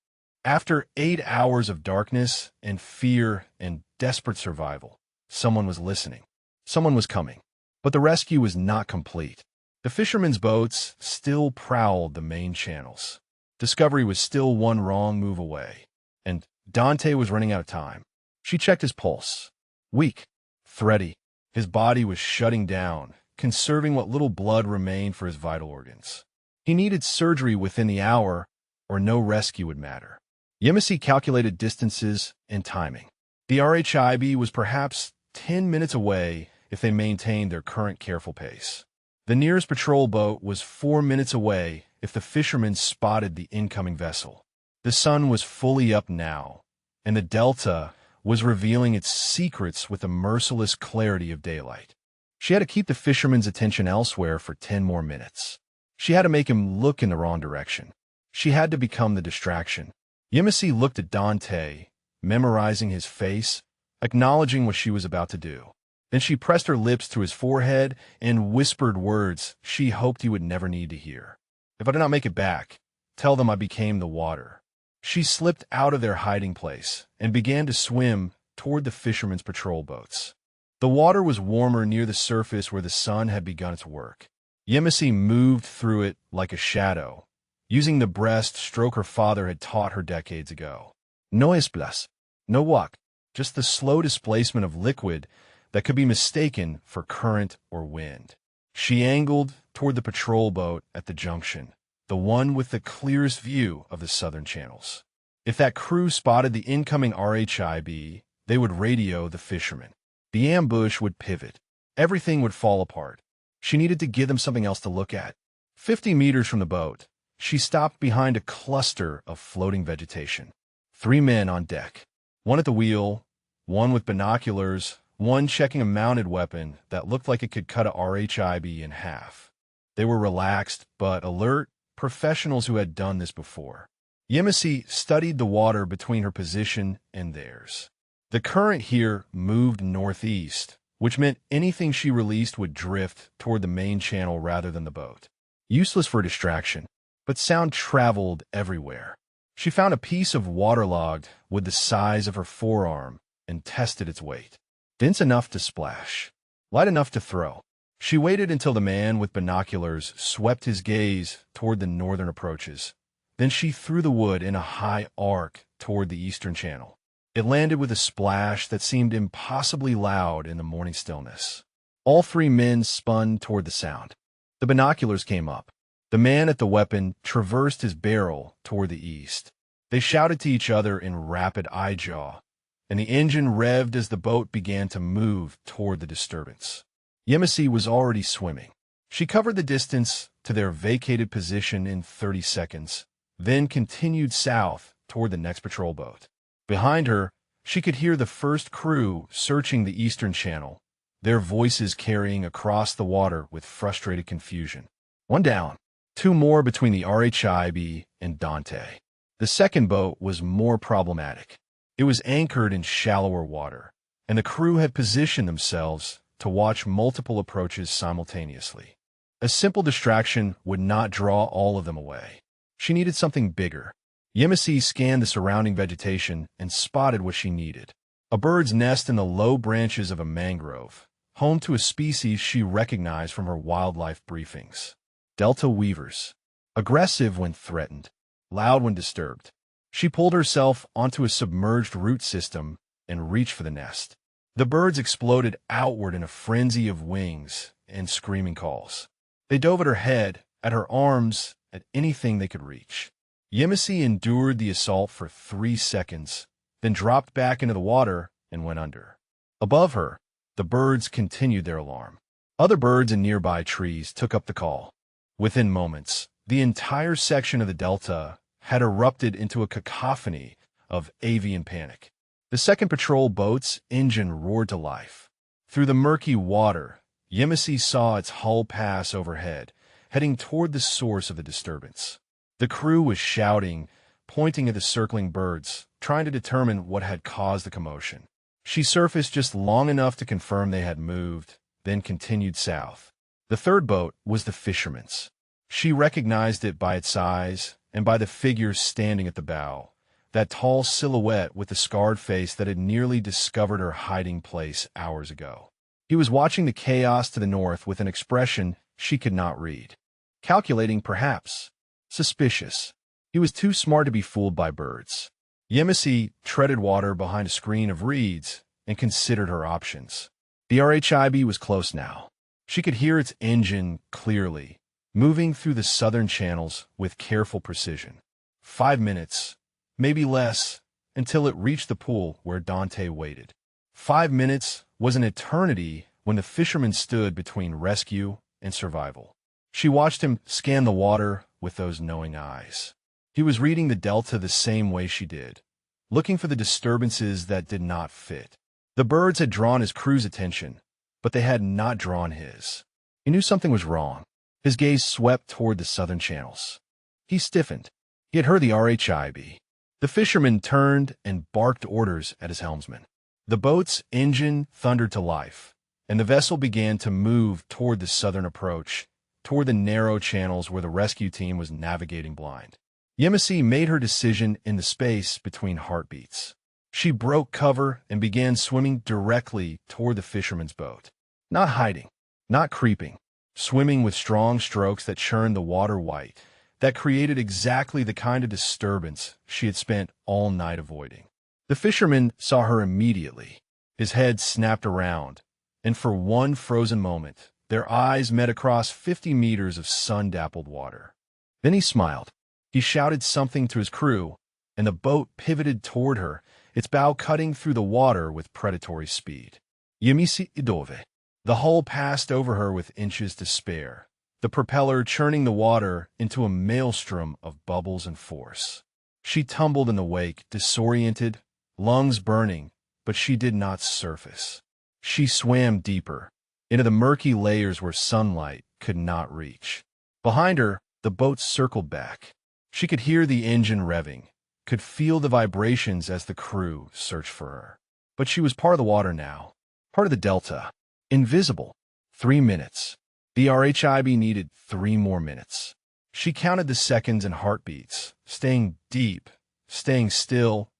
After 8 hours of darkness and fear and desperate survival, someone was listening. Someone was coming. But the rescue was not complete. The fishermen's boats still prowled the main channels. Discovery was still one wrong move away, and Dante was running out of time. She checked his pulse. Weak, thready. His body was shutting down, conserving what little blood remained for his vital organs. He needed surgery within the hour, or no rescue would matter. Yemisi calculated distances and timing. The RHIB was perhaps 10 minutes away if they maintained their current careful pace. The nearest patrol boat was 4 minutes away if the fishermen spotted the incoming vessel. The sun was fully up now, and the delta was revealing its secrets with the merciless clarity of daylight. She had to keep the fisherman's attention elsewhere for 10 more minutes. She had to make him look in the wrong direction. She had to become the distraction. Yemisi looked at Dante, memorizing his face, acknowledging what she was about to do. Then she pressed her lips to his forehead and whispered words she hoped he would never need to hear. If I do not make it back, tell them I became the water. She slipped out of their hiding place and began to swim toward the fishermen's patrol boats. The water was warmer near the surface where the sun had begun its work. Yemisi moved through it like a shadow, using the breaststroke her father had taught her decades ago. No es plus. No walk. just the slow displacement of liquid that could be mistaken for current or wind. She angled toward the patrol boat at the junction, the one with the clearest view of the southern channels. If that crew spotted the incoming RHIB, they would radio the fishermen. The ambush would pivot. Everything would fall apart. She needed to give them something else to look at. 50 meters from the boat, she stopped behind a cluster of floating vegetation. 3 men on deck. One at the wheel, one with binoculars, one checking a mounted weapon that looked like it could cut a RHIB in half. They were relaxed but alert, professionals who had done this before. Yemisi studied the water between her position and theirs. The current here moved northeast, which meant anything she released would drift toward the main channel rather than the boat. Useless for distraction, but sound traveled everywhere. She found a piece of waterlogged wood the size of her forearm and tested its weight. Dense enough to splash, light enough to throw. She waited until the man with binoculars swept his gaze toward the northern approaches. Then she threw the wood in a high arc toward the eastern channel. It landed with a splash that seemed impossibly loud in the morning stillness. All 3 men spun toward the sound. The binoculars came up. The man at the weapon traversed his barrel toward the east. They shouted to each other in rapid eye-jaw, and the engine revved as the boat began to move toward the disturbance. Yemisi was already swimming. She covered the distance to their vacated position in 30 seconds, then continued south toward the next patrol boat. Behind her, she could hear the first crew searching the eastern channel, their voices carrying across the water with frustrated confusion. 1 down, 2 more between the RHIB and Dante. The second boat was more problematic. It was anchored in shallower water, and the crew had positioned themselves to watch multiple approaches simultaneously. A simple distraction would not draw all of them away. She needed something bigger. Yemisi scanned the surrounding vegetation and spotted what she needed. A bird's nest in the low branches of a mangrove, home to a species she recognized from her wildlife briefings. Delta weavers. Aggressive when threatened, loud when disturbed. She pulled herself onto a submerged root system and reached for the nest. The birds exploded outward in a frenzy of wings and screaming calls. They dove at her head, at her arms, at anything they could reach. Yemisi endured the assault for 3 seconds, then dropped back into the water and went under. Above her, the birds continued their alarm. Other birds in nearby trees took up the call. Within moments, the entire section of the delta had erupted into a cacophony of avian panic. The second patrol boat's engine roared to life. Through the murky water, Yemisi saw its hull pass overhead, heading toward the source of the disturbance. The crew was shouting, pointing at the circling birds, trying to determine what had caused the commotion. She surfaced just long enough to confirm they had moved, then continued south. The third boat was the fisherman's. She recognized it by its size and by the figure standing at the bow, that tall silhouette with the scarred face that had nearly discovered her hiding place hours ago. He was watching the chaos to the north with an expression she could not read. Calculating, perhaps. Suspicious. He was too smart to be fooled by birds. Yemisi treaded water behind a screen of reeds and considered her options. The RHIB was close now. She could hear its engine clearly, moving through the southern channels with careful precision. 5 minutes, maybe less, until it reached the pool where Dante waited. 5 minutes was an eternity when the fisherman stood between rescue and survival. She watched him scan the water with those knowing eyes. He was reading the delta the same way she did, looking for the disturbances that did not fit. The birds had drawn his crew's attention, but they had not drawn his. He knew something was wrong. His gaze swept toward the southern channels. He stiffened. He had heard the RHIB. The fisherman turned and barked orders at his helmsman. The boat's engine thundered to life, and the vessel began to move toward the southern approach, toward the narrow channels where the rescue team was navigating blind. Yemisi made her decision in the space between heartbeats. She broke cover and began swimming directly toward the fisherman's boat. Not hiding, not creeping, swimming with strong strokes that churned the water white, that created exactly the kind of disturbance she had spent all night avoiding. The fisherman saw her immediately. His head snapped around, and for one frozen moment, their eyes met across 50 meters of sun-dappled water. Then he smiled. He shouted something to his crew, and the boat pivoted toward her, its bow cutting through the water with predatory speed. Yemisi idove. The hull passed over her with inches to spare, the propeller churning the water into a maelstrom of bubbles and force. She tumbled in the wake, disoriented, lungs burning, but she did not surface. She swam deeper, into the murky layers where sunlight could not reach. Behind her, the boat circled back. She could hear the engine revving, could feel the vibrations as the crew searched for her. But she was part of the water now, part of the delta. Invisible. 3 minutes. The RHIB needed 3 more minutes. She counted the seconds and heartbeats, staying deep, staying still,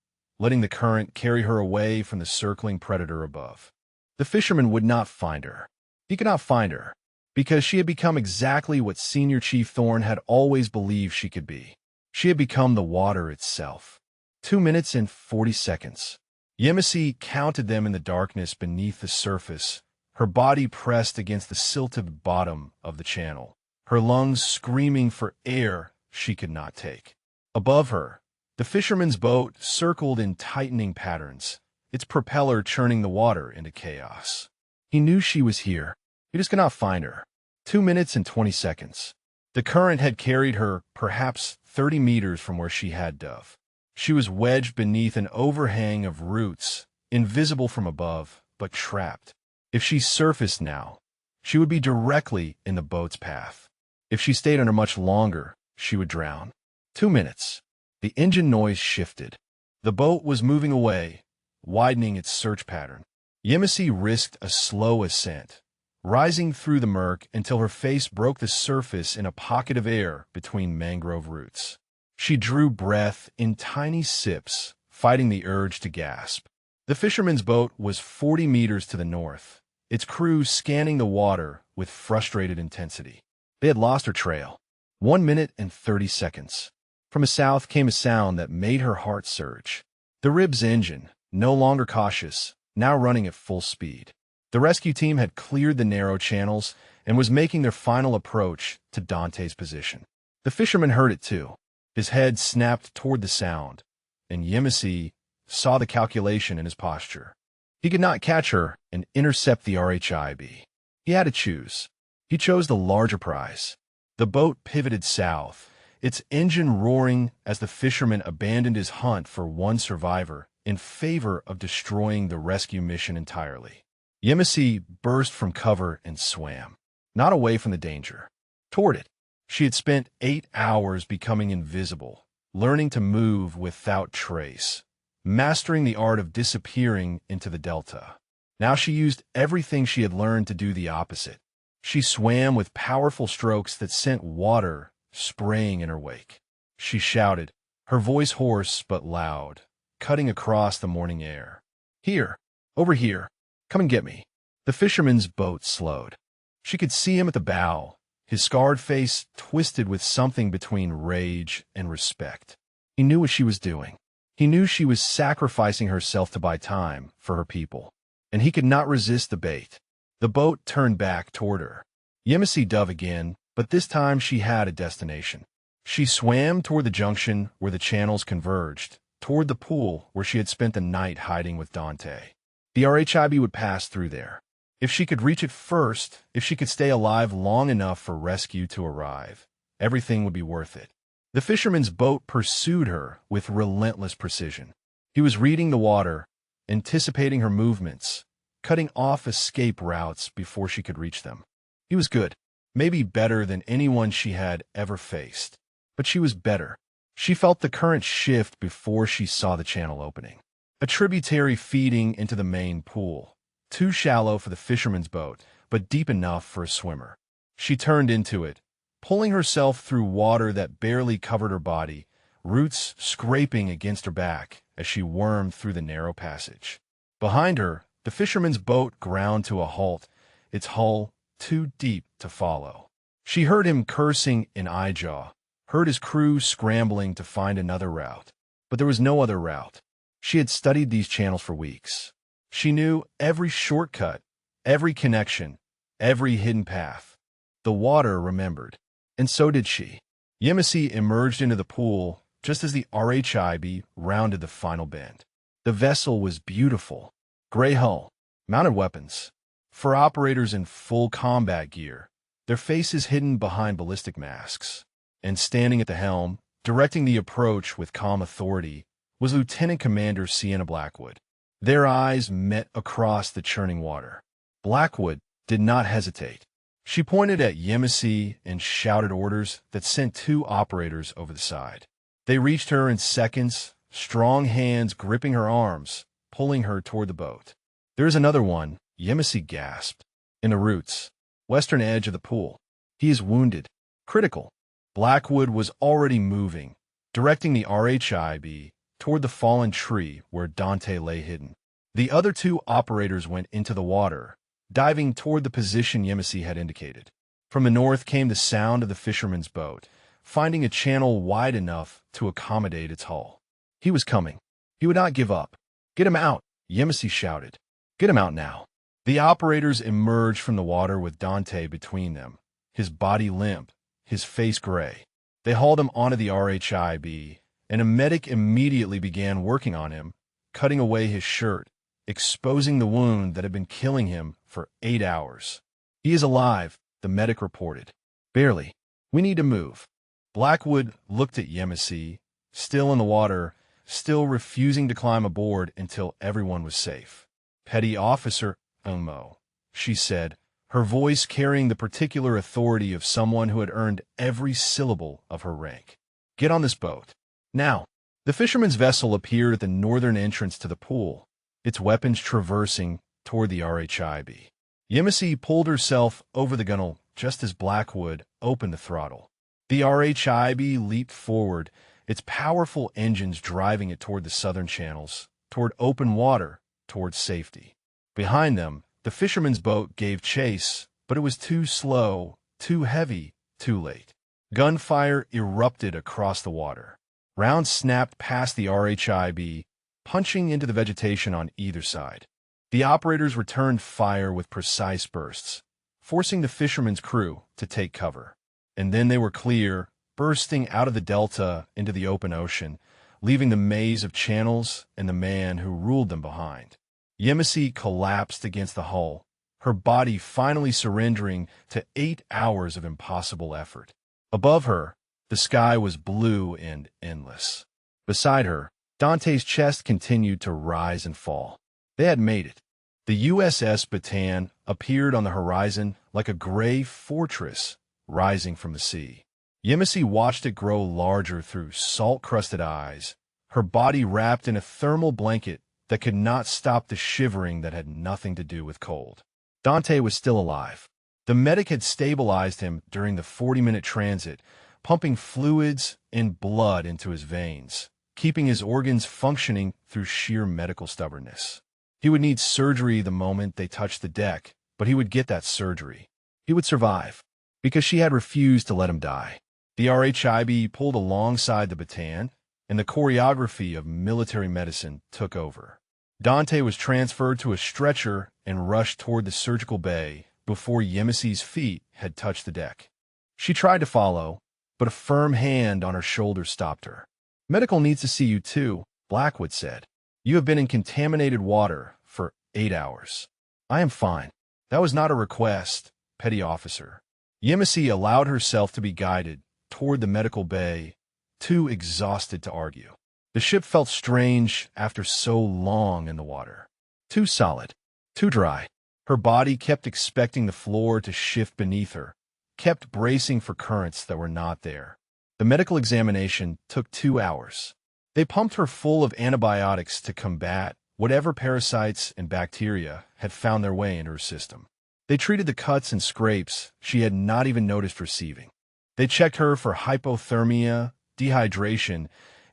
letting the current carry her away from the circling predator above. The fisherman would not find her. He could not find her, because she had become exactly what Senior Chief Thorne had always believed she could be. She had become the water itself. 2 minutes and 40 seconds. Yemisi counted them in the darkness beneath the surface, her body pressed against the silted bottom of the channel, her lungs screaming for air she could not take. Above her, the fisherman's boat circled in tightening patterns, its propeller churning the water into chaos. He knew she was here. He just could not find her. 2 minutes and 20 seconds. The current had carried her perhaps 30 meters from where she had dove. She was wedged beneath an overhang of roots, invisible from above, but trapped. If she surfaced now, she would be directly in the boat's path. If she stayed under much longer, she would drown. 2 minutes. The engine noise shifted. The boat was moving away, widening its search pattern. Yemisi risked a slow ascent, rising through the murk until her face broke the surface in a pocket of air between mangrove roots. She drew breath in tiny sips, fighting the urge to gasp. The fisherman's boat was 40 meters to the north, its crew scanning the water with frustrated intensity. They had lost her trail. 1 minute and 30 seconds. From the south came a sound that made her heart surge. The Rib's engine, no longer cautious, now running at full speed. The rescue team had cleared the narrow channels and was making their final approach to Dante's position. The fisherman heard it too. His head snapped toward the sound, and Yemisi saw the calculation in his posture. He could not catch her and intercept the RHIB. He had to choose. He chose the larger prize. The boat pivoted south, its engine roaring as the fisherman abandoned his hunt for one survivor in favor of destroying the rescue mission entirely. Yemisi burst from cover and swam, not away from the danger, toward it. She had spent 8 hours becoming invisible, learning to move without trace, mastering the art of disappearing into the delta. Now she used everything she had learned to do the opposite. She swam with powerful strokes that sent water spraying in her wake. She shouted, her voice hoarse but loud, cutting across the morning air. Here, over here, come and get me. The fisherman's boat slowed. She could see him at the bow, his scarred face twisted with something between rage and respect. He knew what she was doing. He knew she was sacrificing herself to buy time for her people, and he could not resist the bait. The boat turned back toward her. Yemisi dove again, but this time she had a destination. She swam toward the junction where the channels converged, toward the pool where she had spent the night hiding with Dante. The RHIB would pass through there. If she could reach it first, if she could stay alive long enough for rescue to arrive, everything would be worth it. The fisherman's boat pursued her with relentless precision. He was reading the water, anticipating her movements, cutting off escape routes before she could reach them. He was good, maybe better than anyone she had ever faced. But she was better. She felt the current shift before she saw the channel opening. A tributary feeding into the main pool, too shallow for the fisherman's boat, but deep enough for a swimmer. She turned into it, pulling herself through water that barely covered her body, roots scraping against her back as she wormed through the narrow passage. Behind her, the fisherman's boat ground to a halt, its hull too deep to follow. She heard him cursing in Ijaw, heard his crew scrambling to find another route. But there was no other route. She had studied these channels for weeks. She knew every shortcut, every connection, every hidden path. The water remembered, and so did she. Yemisi emerged into the pool just as the RHIB rounded the final bend. The vessel was beautiful. Gray hull, mounted weapons. For operators in full combat gear, their faces hidden behind ballistic masks. And standing at the helm, directing the approach with calm authority, was Lieutenant Commander Sienna Blackwood. Their eyes met across the churning water. Blackwood did not hesitate. She pointed at Yemisi and shouted orders that sent 2 operators over the side. They reached her in seconds, strong hands gripping her arms, pulling her toward the boat. "There's another one," Yemisi gasped. "In the roots, western edge of the pool. He is wounded. Critical." Blackwood was already moving, directing the RHIB toward the fallen tree where Dante lay hidden. The other 2 operators went into the water, diving toward the position Yemisi had indicated. From the north came the sound of the fisherman's boat, finding a channel wide enough to accommodate its hull. He was coming. He would not give up. "Get him out," Yemisi shouted. "Get him out now." The operators emerged from the water with Dante between them, his body limp, his face gray. They hauled him onto the RHIB, and a medic immediately began working on him, cutting away his shirt, exposing the wound that had been killing him for 8 hours. "He is alive," the medic reported. "Barely. We need to move." Blackwood looked at Yemisi, still in the water, still refusing to climb aboard until everyone was safe. "Petty Officer Umo," she said, her voice carrying the particular authority of someone who had earned every syllable of her rank. "Get on this boat. Now." The fisherman's vessel appeared at the northern entrance to the pool, its weapons traversing toward the RHIB. Yemisi pulled herself over the gunwale just as Blackwood opened the throttle. The RHIB leaped forward, its powerful engines driving it toward the southern channels, toward open water, toward safety. Behind them, the fisherman's boat gave chase, but it was too slow, too heavy, too late. Gunfire erupted across the water. Rounds snapped past the RHIB, punching into the vegetation on either side. The operators returned fire with precise bursts, forcing the fisherman's crew to take cover. And then they were clear, bursting out of the delta into the open ocean, leaving the maze of channels and the man who ruled them behind. Yemisi collapsed against the hull, her body finally surrendering to 8 hours of impossible effort. Above her, the sky was blue and endless. Beside her, Dante's chest continued to rise and fall. They had made it. The USS Bataan appeared on the horizon like a gray fortress rising from the sea. Yemisi watched it grow larger through salt-crusted eyes, her body wrapped in a thermal blanket that could not stop the shivering that had nothing to do with cold. Dante was still alive. The medic had stabilized him during the 40-minute transit, pumping fluids and blood into his veins, keeping his organs functioning through sheer medical stubbornness. He would need surgery the moment they touched the deck, but he would get that surgery. He would survive, because she had refused to let him die. The RHIB pulled alongside the Bataan, and the choreography of military medicine took over. Dante was transferred to a stretcher and rushed toward the surgical bay before Yemisi's feet had touched the deck. She tried to follow, but a firm hand on her shoulder stopped her. "Medical needs to see you too," Blackwood said. "You have been in contaminated water for 8 hours." "I am fine. That was not a request, Petty Officer." Yemisi allowed herself to be guided toward the medical bay, too exhausted to argue. The ship felt strange after so long in the water. Too solid, too dry. Her body kept expecting the floor to shift beneath her, kept bracing for currents that were not there. The medical examination took 2 hours. They pumped her full of antibiotics to combat whatever parasites and bacteria had found their way into her system. They treated the cuts and scrapes she had not even noticed receiving. They checked her for hypothermia, dehydration,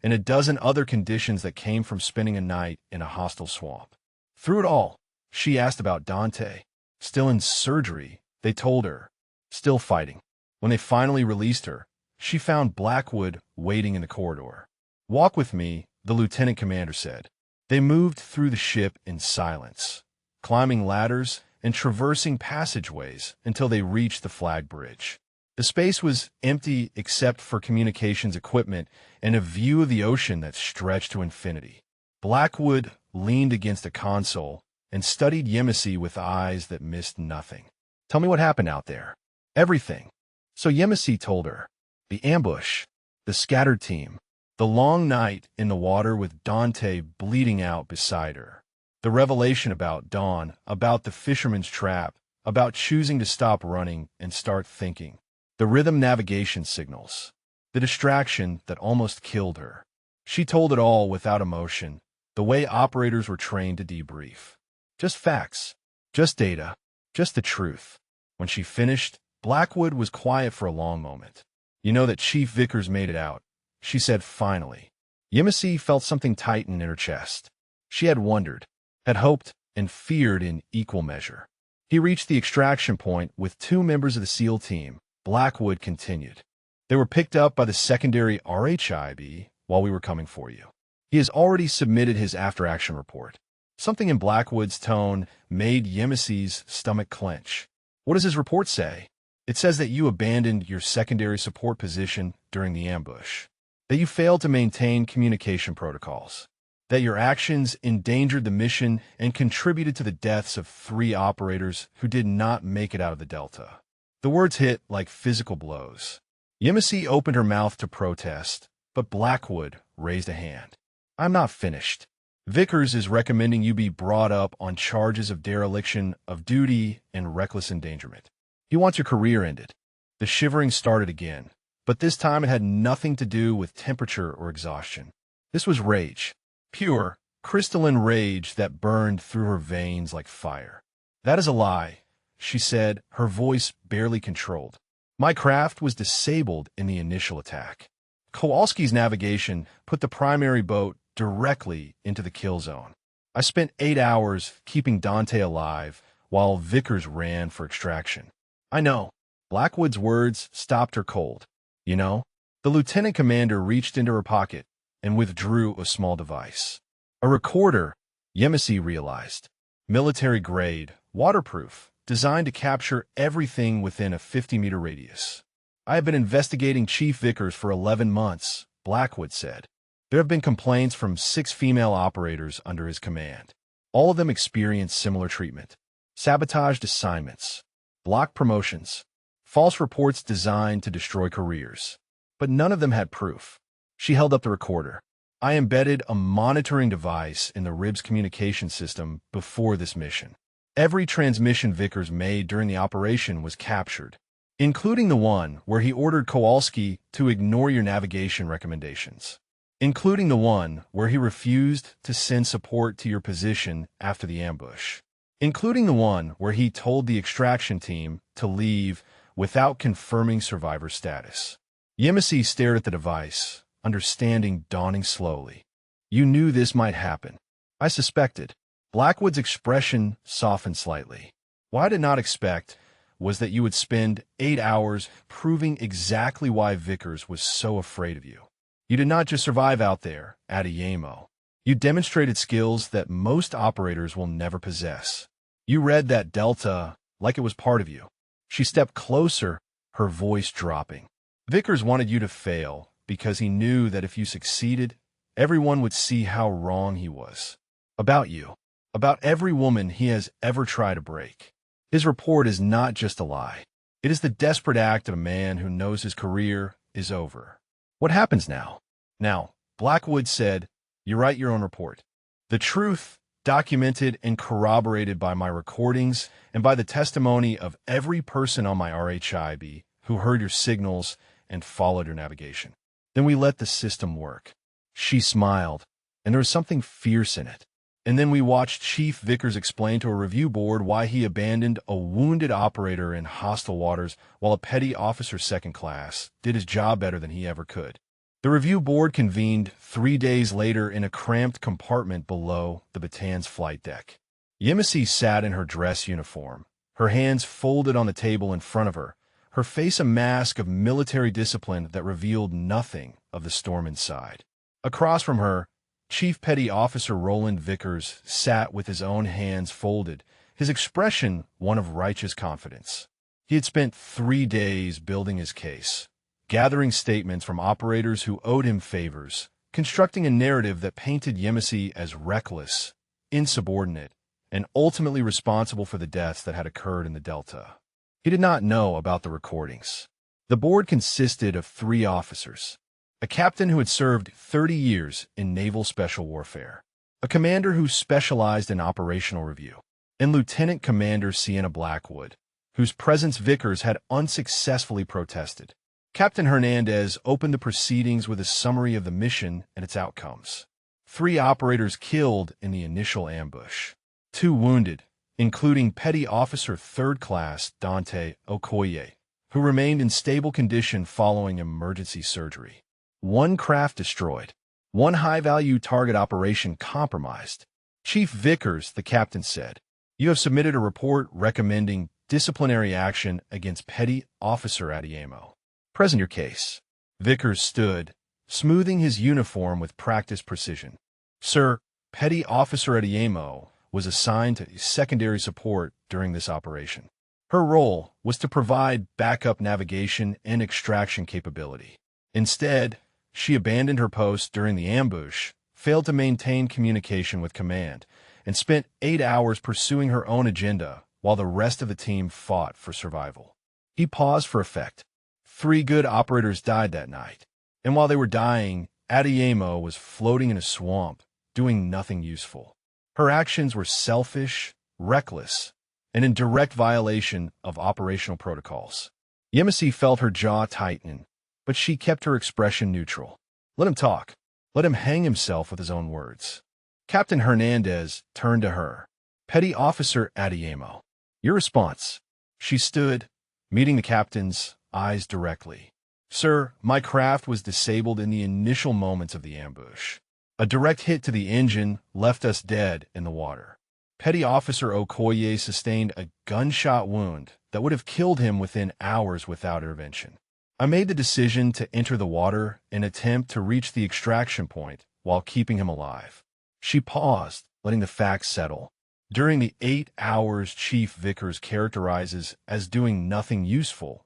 and a dozen other conditions that came from spending a night in a hostile swamp. Through it all, she asked about Dante. Still in surgery, they told her. Still fighting. When they finally released her, she found Blackwood waiting in the corridor. "Walk with me," the lieutenant commander said. They moved through the ship in silence, climbing ladders and traversing passageways until they reached the flag bridge. The space was empty except for communications equipment and a view of the ocean that stretched to infinity. Blackwood leaned against a console and studied Yemisi with eyes that missed nothing. "Tell me what happened out there." "Everything." So Yemisi told her. The ambush, the scattered team, the long night in the water with Dante bleeding out beside her. The revelation about Dawn, about the fisherman's trap, about choosing to stop running and start thinking. The rhythm navigation signals. The distraction that almost killed her. She told it all without emotion, the way operators were trained to debrief. Just facts. Just data. Just the truth. When she finished, Blackwood was quiet for a long moment. "You know that Chief Vickers made it out," she said finally. Yemisi felt something tighten in her chest. She had wondered, had hoped, and feared in equal measure. "He reached the extraction point with 2 members of the SEAL team," Blackwood continued. "They were picked up by the secondary RHIB while we were coming for you. He has already submitted his after-action report." Something in Blackwood's tone made Yemisi's stomach clench. "What does his report say?" "It says that you abandoned your secondary support position during the ambush, that you failed to maintain communication protocols, that your actions endangered the mission and contributed to the deaths of 3 operators who did not make it out of the Delta." The words hit like physical blows. Yemisi opened her mouth to protest, but Blackwood raised a hand. "I'm not finished. Vickers is recommending you be brought up on charges of dereliction of duty and reckless endangerment. He wants your career ended." The shivering started again, but this time it had nothing to do with temperature or exhaustion. This was rage. Pure, crystalline rage that burned through her veins like fire. "That is a lie," she said, her voice barely controlled. "My craft was disabled in the initial attack. Kowalski's navigation put the primary boat directly into the kill zone. I spent 8 hours keeping Dante alive while Vickers ran for extraction." "I know." Blackwood's words stopped her cold. "You know?" The lieutenant commander reached into her pocket and withdrew a small device. A recorder, Yemisi realized. Military-grade, waterproof, designed to capture everything within a 50-meter radius. "I have been investigating Chief Vickers for 11 months, Blackwood said. "There have been complaints from 6 female operators under his command. All of them experienced similar treatment. Sabotaged assignments, blocked promotions, false reports designed to destroy careers. But none of them had proof." She held up the recorder. "I embedded a monitoring device in the RIB's communication system before this mission. Every transmission Vickers made during the operation was captured, including the one where he ordered Kowalski to ignore your navigation recommendations. Including the one where he refused to send support to your position after the ambush. Including the one where he told the extraction team to leave without confirming survivor status." Yemisi stared at the device, understanding dawning slowly. "You knew this might happen." "I suspected." Blackwood's expression softened slightly. "What I did not expect was that you would spend 8 hours proving exactly why Vickers was so afraid of you. You did not just survive out there, at Yemo. You demonstrated skills that most operators will never possess. You read that Delta like it was part of you." She stepped closer, her voice dropping. "Vickers wanted you to fail because he knew that if you succeeded, everyone would see how wrong he was. About you. About every woman he has ever tried to break. His report is not just a lie. It is the desperate act of a man who knows his career is over." "What happens now?" "Now," Blackwood said, "you write your own report. The truth, documented and corroborated by my recordings and by the testimony of every person on my RHIB who heard your signals and followed your navigation. Then we let the system work." She smiled, and there was something fierce in it. "And then we watched Chief Vickers explain to a review board why he abandoned a wounded operator in hostile waters while a petty officer second class did his job better than he ever could. The review board convened 3 days later in a cramped compartment below the Batan's flight deck. Yemisi sat in her dress uniform, her hands folded on the table in front of her, her face a mask of military discipline that revealed nothing of the storm inside. Across from her, Chief Petty Officer Roland Vickers sat with his own hands folded, his expression one of righteous confidence. He had spent 3 days building his case, gathering statements from operators who owed him favors, constructing a narrative that painted Yemisi as reckless, insubordinate, and ultimately responsible for the deaths that had occurred in the Delta. He did not know about the recordings. The board consisted of 3 officers: a captain who had served 30 years in naval special warfare, a commander who specialized in operational review, and Lieutenant Commander Sienna Blackwood, whose presence Vickers had unsuccessfully protested. Captain Hernandez opened the proceedings with a summary of the mission and its outcomes. 3 operators killed in the initial ambush, 2 wounded, including Petty Officer 3rd Class Dante Okoye, who remained in stable condition following emergency surgery. 1 craft destroyed, 1 high-value target operation compromised. Chief Vickers, the captain said, "You have submitted a report recommending disciplinary action against Petty Officer Adeyemo. Present your case." Vickers stood, smoothing his uniform with practiced precision. "Sir, Petty Officer Adeyemo was assigned to secondary support during this operation. Her role was to provide backup navigation and extraction capability. Instead, she abandoned her post during the ambush, failed to maintain communication with command, and spent 8 hours pursuing her own agenda while the rest of the team fought for survival." He paused for effect. 3 good operators died that night, and while they were dying, Adeyemo was floating in a swamp, doing nothing useful. Her actions were selfish, reckless, and in direct violation of operational protocols. Yemisi felt her jaw tighten, but she kept her expression neutral. Let him talk. Let him hang himself with his own words. Captain Hernandez turned to her. "Petty Officer Adeyemo, your response." She stood, meeting the captain's eyes directly. "Sir, my craft was disabled in the initial moments of the ambush. A direct hit to the engine left us dead in the water. Petty Officer Okoye sustained a gunshot wound that would have killed him within hours without intervention. I made the decision to enter the water and attempt to reach the extraction point while keeping him alive." She paused, letting the facts settle. During the 8 hours Chief Vickers characterizes as doing nothing useful,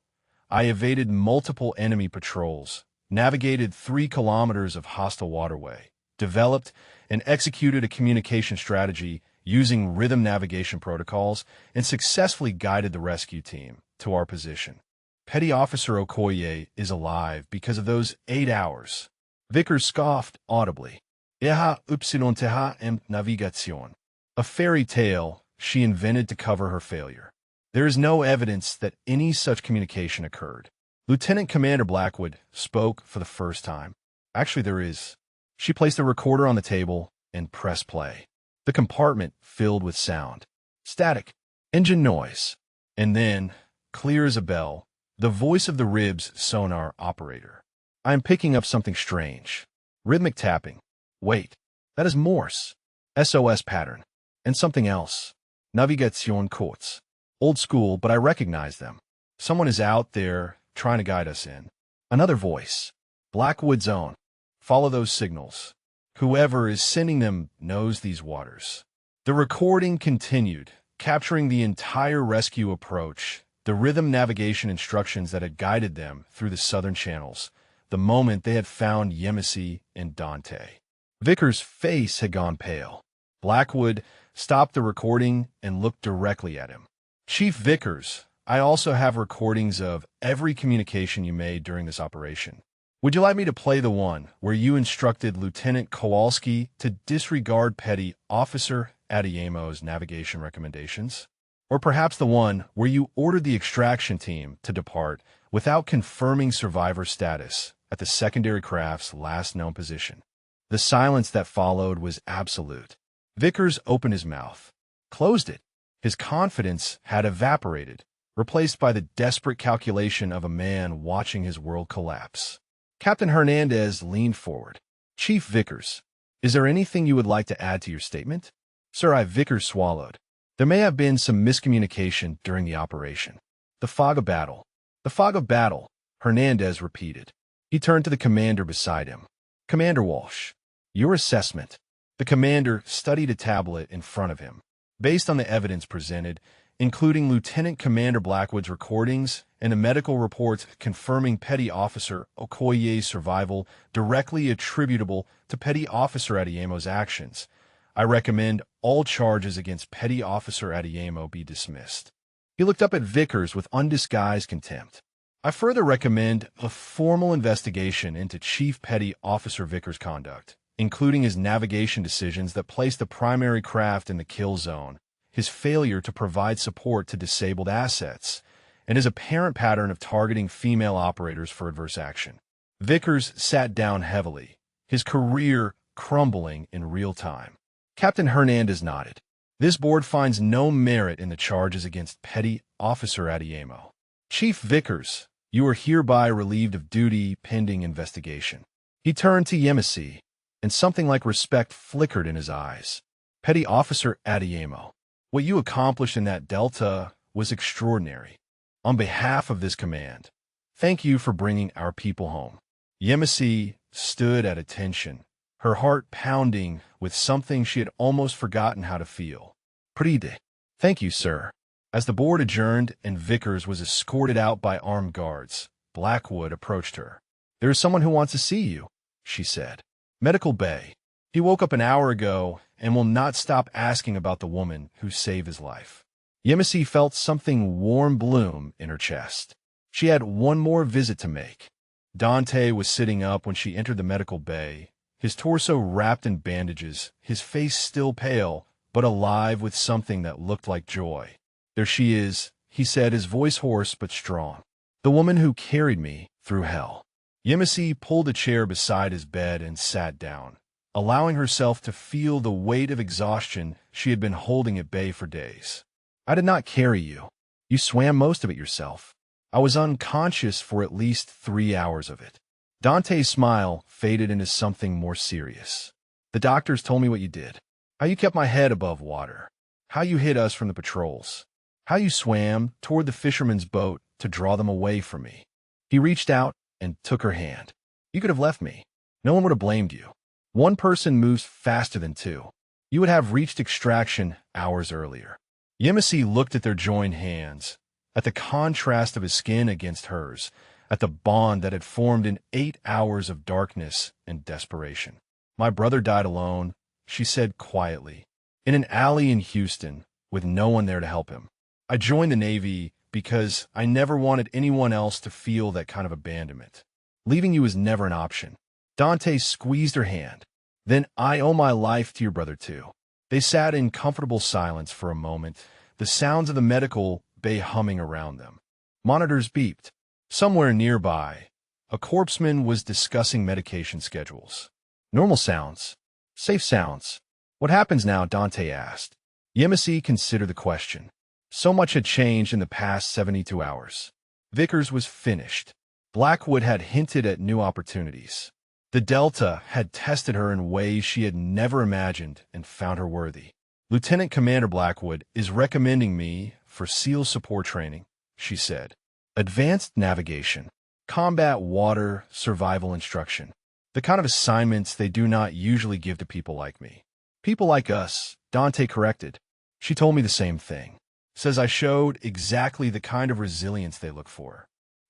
I evaded multiple enemy patrols, navigated 3 kilometers of hostile waterway, developed and executed a communication strategy using rhythm navigation protocols, and successfully guided the rescue team to our position. Petty Officer Okoye is alive because of those 8 hours. Vickers scoffed audibly. "Eha upsilonteha em navigacion." A fairy tale she invented to cover her failure. There is no evidence that any such communication occurred. Lieutenant Commander Blackwood spoke for the first time. "Actually, there is." She placed the recorder on the table and pressed play. The compartment filled with sound. Static. Engine noise. And then, clear as a bell, the voice of the RIBS sonar operator. "I am picking up something strange. Rhythmic tapping. Wait, that is Morse. SOS pattern. And something else. Navigation codes. Old school, but I recognize them. Someone is out there trying to guide us in." Another voice. Blackwood's own. "Follow those signals. Whoever is sending them knows these waters." The recording continued, capturing the entire rescue approach, the rhythm navigation instructions that had guided them through the southern channels, the moment they had found Yemisi and Dante. Vickers' face had gone pale. Blackwood stopped the recording and looked directly at him. "Chief Vickers, I also have recordings of every communication you made during this operation. Would you like me to play the one where you instructed Lieutenant Kowalski to disregard Petty Officer Adeyemo's navigation recommendations? Or perhaps the one where you ordered the extraction team to depart without confirming survivor status at the secondary craft's last known position?" The silence that followed was absolute. Vickers opened his mouth, closed it. His confidence had evaporated, replaced by the desperate calculation of a man watching his world collapse. Captain Hernandez leaned forward. "Chief Vickers, is there anything you would like to add to your statement?" "Sir," Vickers swallowed. "There may have been some miscommunication during the operation." "The fog of battle." "The fog of battle," Hernandez repeated. He turned to the commander beside him. "Commander Walsh, Your assessment. The commander studied a tablet in front of him. Based on the evidence presented, including Lieutenant Commander Blackwood's recordings and a medical report confirming Petty Officer Okoye's survival directly attributable to Petty Officer Adeyemo's actions, I recommend all charges against Petty Officer Adeyemo be dismissed. He looked up at Vickers with undisguised contempt. I further recommend a formal investigation into Chief Petty Officer Vickers' conduct, including his navigation decisions that placed the primary craft in the kill zone, his failure to provide support to disabled assets, and his apparent pattern of targeting female operators for adverse action. Vickers sat down heavily, his career crumbling in real time. Captain Hernandez nodded. This board finds no merit in the charges against Petty Officer Adeyemo. Chief Vickers, you are hereby relieved of duty pending investigation. He turned to Yemisi, and something like respect flickered in his eyes. Petty Officer Adeyemo, what you accomplished in that Delta was extraordinary. On behalf of this command, thank you for bringing our people home. Yemisi stood at attention, her heart pounding with something she had almost forgotten how to feel. Pride. Thank you, sir. As the board adjourned and Vickers was escorted out by armed guards, Blackwood approached her. There is someone who wants to see you, she said. Medical Bay. He woke up an hour ago and will not stop asking about the woman who saved his life. Yemisi felt something warm bloom in her chest. She had one more visit to make. Dante was sitting up when she entered the medical bay, his torso wrapped in bandages, his face still pale, but alive with something that looked like joy. There she is, he said, his voice hoarse but strong. The woman who carried me through hell. Yemisi pulled a chair beside his bed and sat down, allowing herself to feel the weight of exhaustion she had been holding at bay for days. I did not carry you. You swam most of it yourself. I was unconscious for at least 3 hours of it. Dante's smile faded into something more serious. The doctors told me what you did. How you kept my head above water. How you hid us from the patrols. How you swam toward the fisherman's boat to draw them away from me. He reached out and took her hand. You could have left me. No one would have blamed you. One person moves faster than two. You would have reached extraction hours earlier. Yemisi looked at their joined hands, at the contrast of his skin against hers, at the bond that had formed in 8 hours of darkness and desperation. My brother died alone, she said quietly, in an alley in Houston, with no one there to help him. I joined the Navy because I never wanted anyone else to feel that kind of abandonment. Leaving you was never an option. Dante squeezed her hand. Then I owe my life to your brother too. They sat in comfortable silence for a moment, the sounds of the medical bay humming around them. Monitors beeped. Somewhere nearby, a corpsman was discussing medication schedules. Normal sounds. Safe sounds. What happens now? Dante asked. Yemisi considered the question. So much had changed in the past 72 hours. Vickers was finished. Blackwood had hinted at new opportunities. The Delta had tested her in ways she had never imagined and found her worthy. Lieutenant Commander Blackwood is recommending me for SEAL support training, she said. Advanced navigation, combat water, survival instruction. The kind of assignments they do not usually give to people like me. People like us, Dante corrected. She told me the same thing. Says I showed exactly the kind of resilience they look for.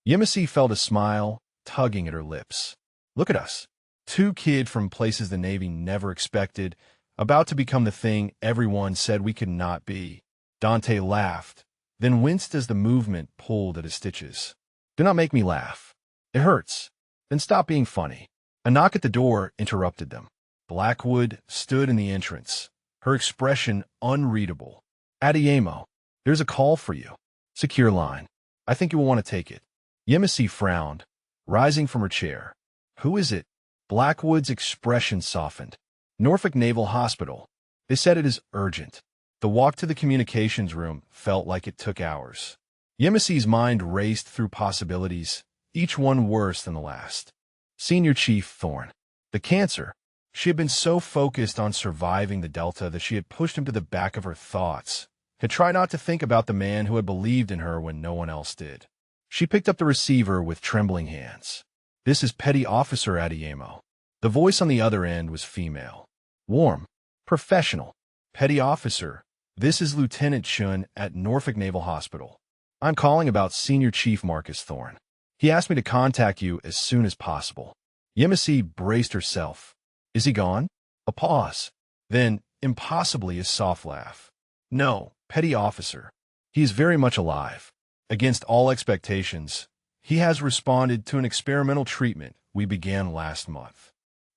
Yemisi felt a smile tugging at her lips. Look at us. 2 kids from places the Navy never expected, about to become the thing everyone said we could not be. Dante laughed, then winced as the movement pulled at his stitches. Do not make me laugh. It hurts. Then stop being funny. A knock at the door interrupted them. Blackwood stood in the entrance, her expression unreadable. Adeyemo, there's a call for you. Secure line. I think you will want to take it. Yemisi frowned, rising from her chair. Who is it? Blackwood's expression softened. Norfolk Naval Hospital. They said it is urgent. The walk to the communications room felt like it took hours. Yemisi's mind raced through possibilities, each one worse than the last. Senior Chief Thorne. The cancer. She had been so focused on surviving the Delta that she had pushed him to the back of her thoughts, had tried not to think about the man who had believed in her when no one else did. She picked up the receiver with trembling hands. This is Petty Officer Adeyemo. The voice on the other end was female. Warm. Professional. Petty officer, this is Lieutenant Chun at Norfolk Naval Hospital. I'm calling about Senior Chief Marcus Thorne. He asked me to contact you as soon as possible. Yemisi braced herself. Is he gone? A pause. Then, impossibly, a soft laugh. No, petty officer. He is very much alive. Against all expectations, he has responded to an experimental treatment we began last month.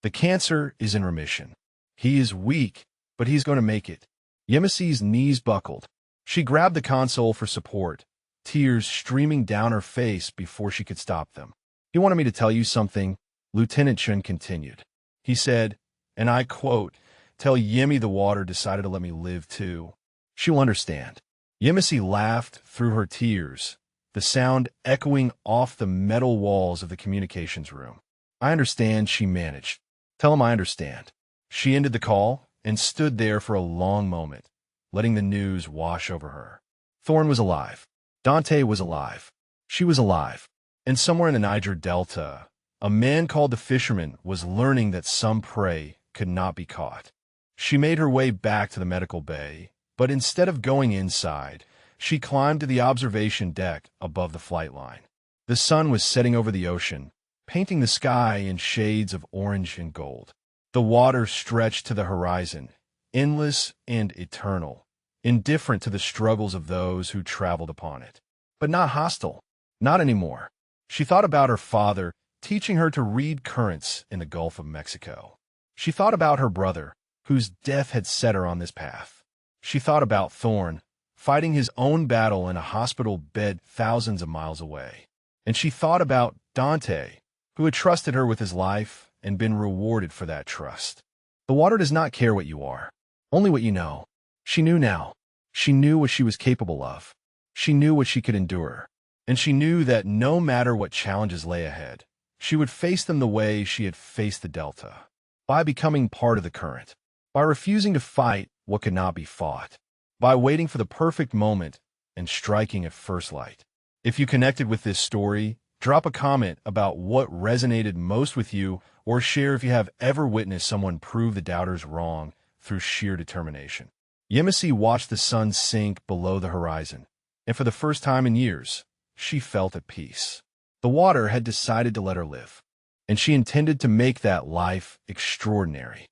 The cancer is in remission. He is weak, but he's going to make it. Yemisi's knees buckled. She grabbed the console for support, tears streaming down her face before she could stop them. He wanted me to tell you something, Lieutenant Chun continued. He said, and I quote, tell Yemi the water decided to let me live too. She'll understand. Yemisi laughed through her tears, the sound echoing off the metal walls of the communications room. I understand, she managed. Tell him I understand. She ended the call and stood there for a long moment, letting the news wash over her. Thorne was alive. Dante was alive. She was alive. And somewhere in the Niger Delta, a man called the Fisherman was learning that some prey could not be caught. She made her way back to the medical bay, but instead of going inside, she climbed to the observation deck above the flight line. The sun was setting over the ocean, painting the sky in shades of orange and gold. The water stretched to the horizon, endless and eternal, indifferent to the struggles of those who traveled upon it. But not hostile. Not anymore. She thought about her father, teaching her to read currents in the Gulf of Mexico. She thought about her brother, whose death had set her on this path. She thought about Thorne, fighting his own battle in a hospital bed thousands of miles away. And she thought about Dante, who had trusted her with his life and been rewarded for that trust. The water does not care what you are, only what you know. She knew now. She knew what she was capable of. She knew what she could endure. And she knew that no matter what challenges lay ahead, she would face them the way she had faced the Delta, by becoming part of the current, by refusing to fight what could not be fought, by waiting for the perfect moment and striking at first light. If you connected with this story, drop a comment about what resonated most with you, or share if you have ever witnessed someone prove the doubters wrong through sheer determination. Yemisi watched the sun sink below the horizon, and for the first time in years, she felt at peace. The water had decided to let her live, and she intended to make that life extraordinary.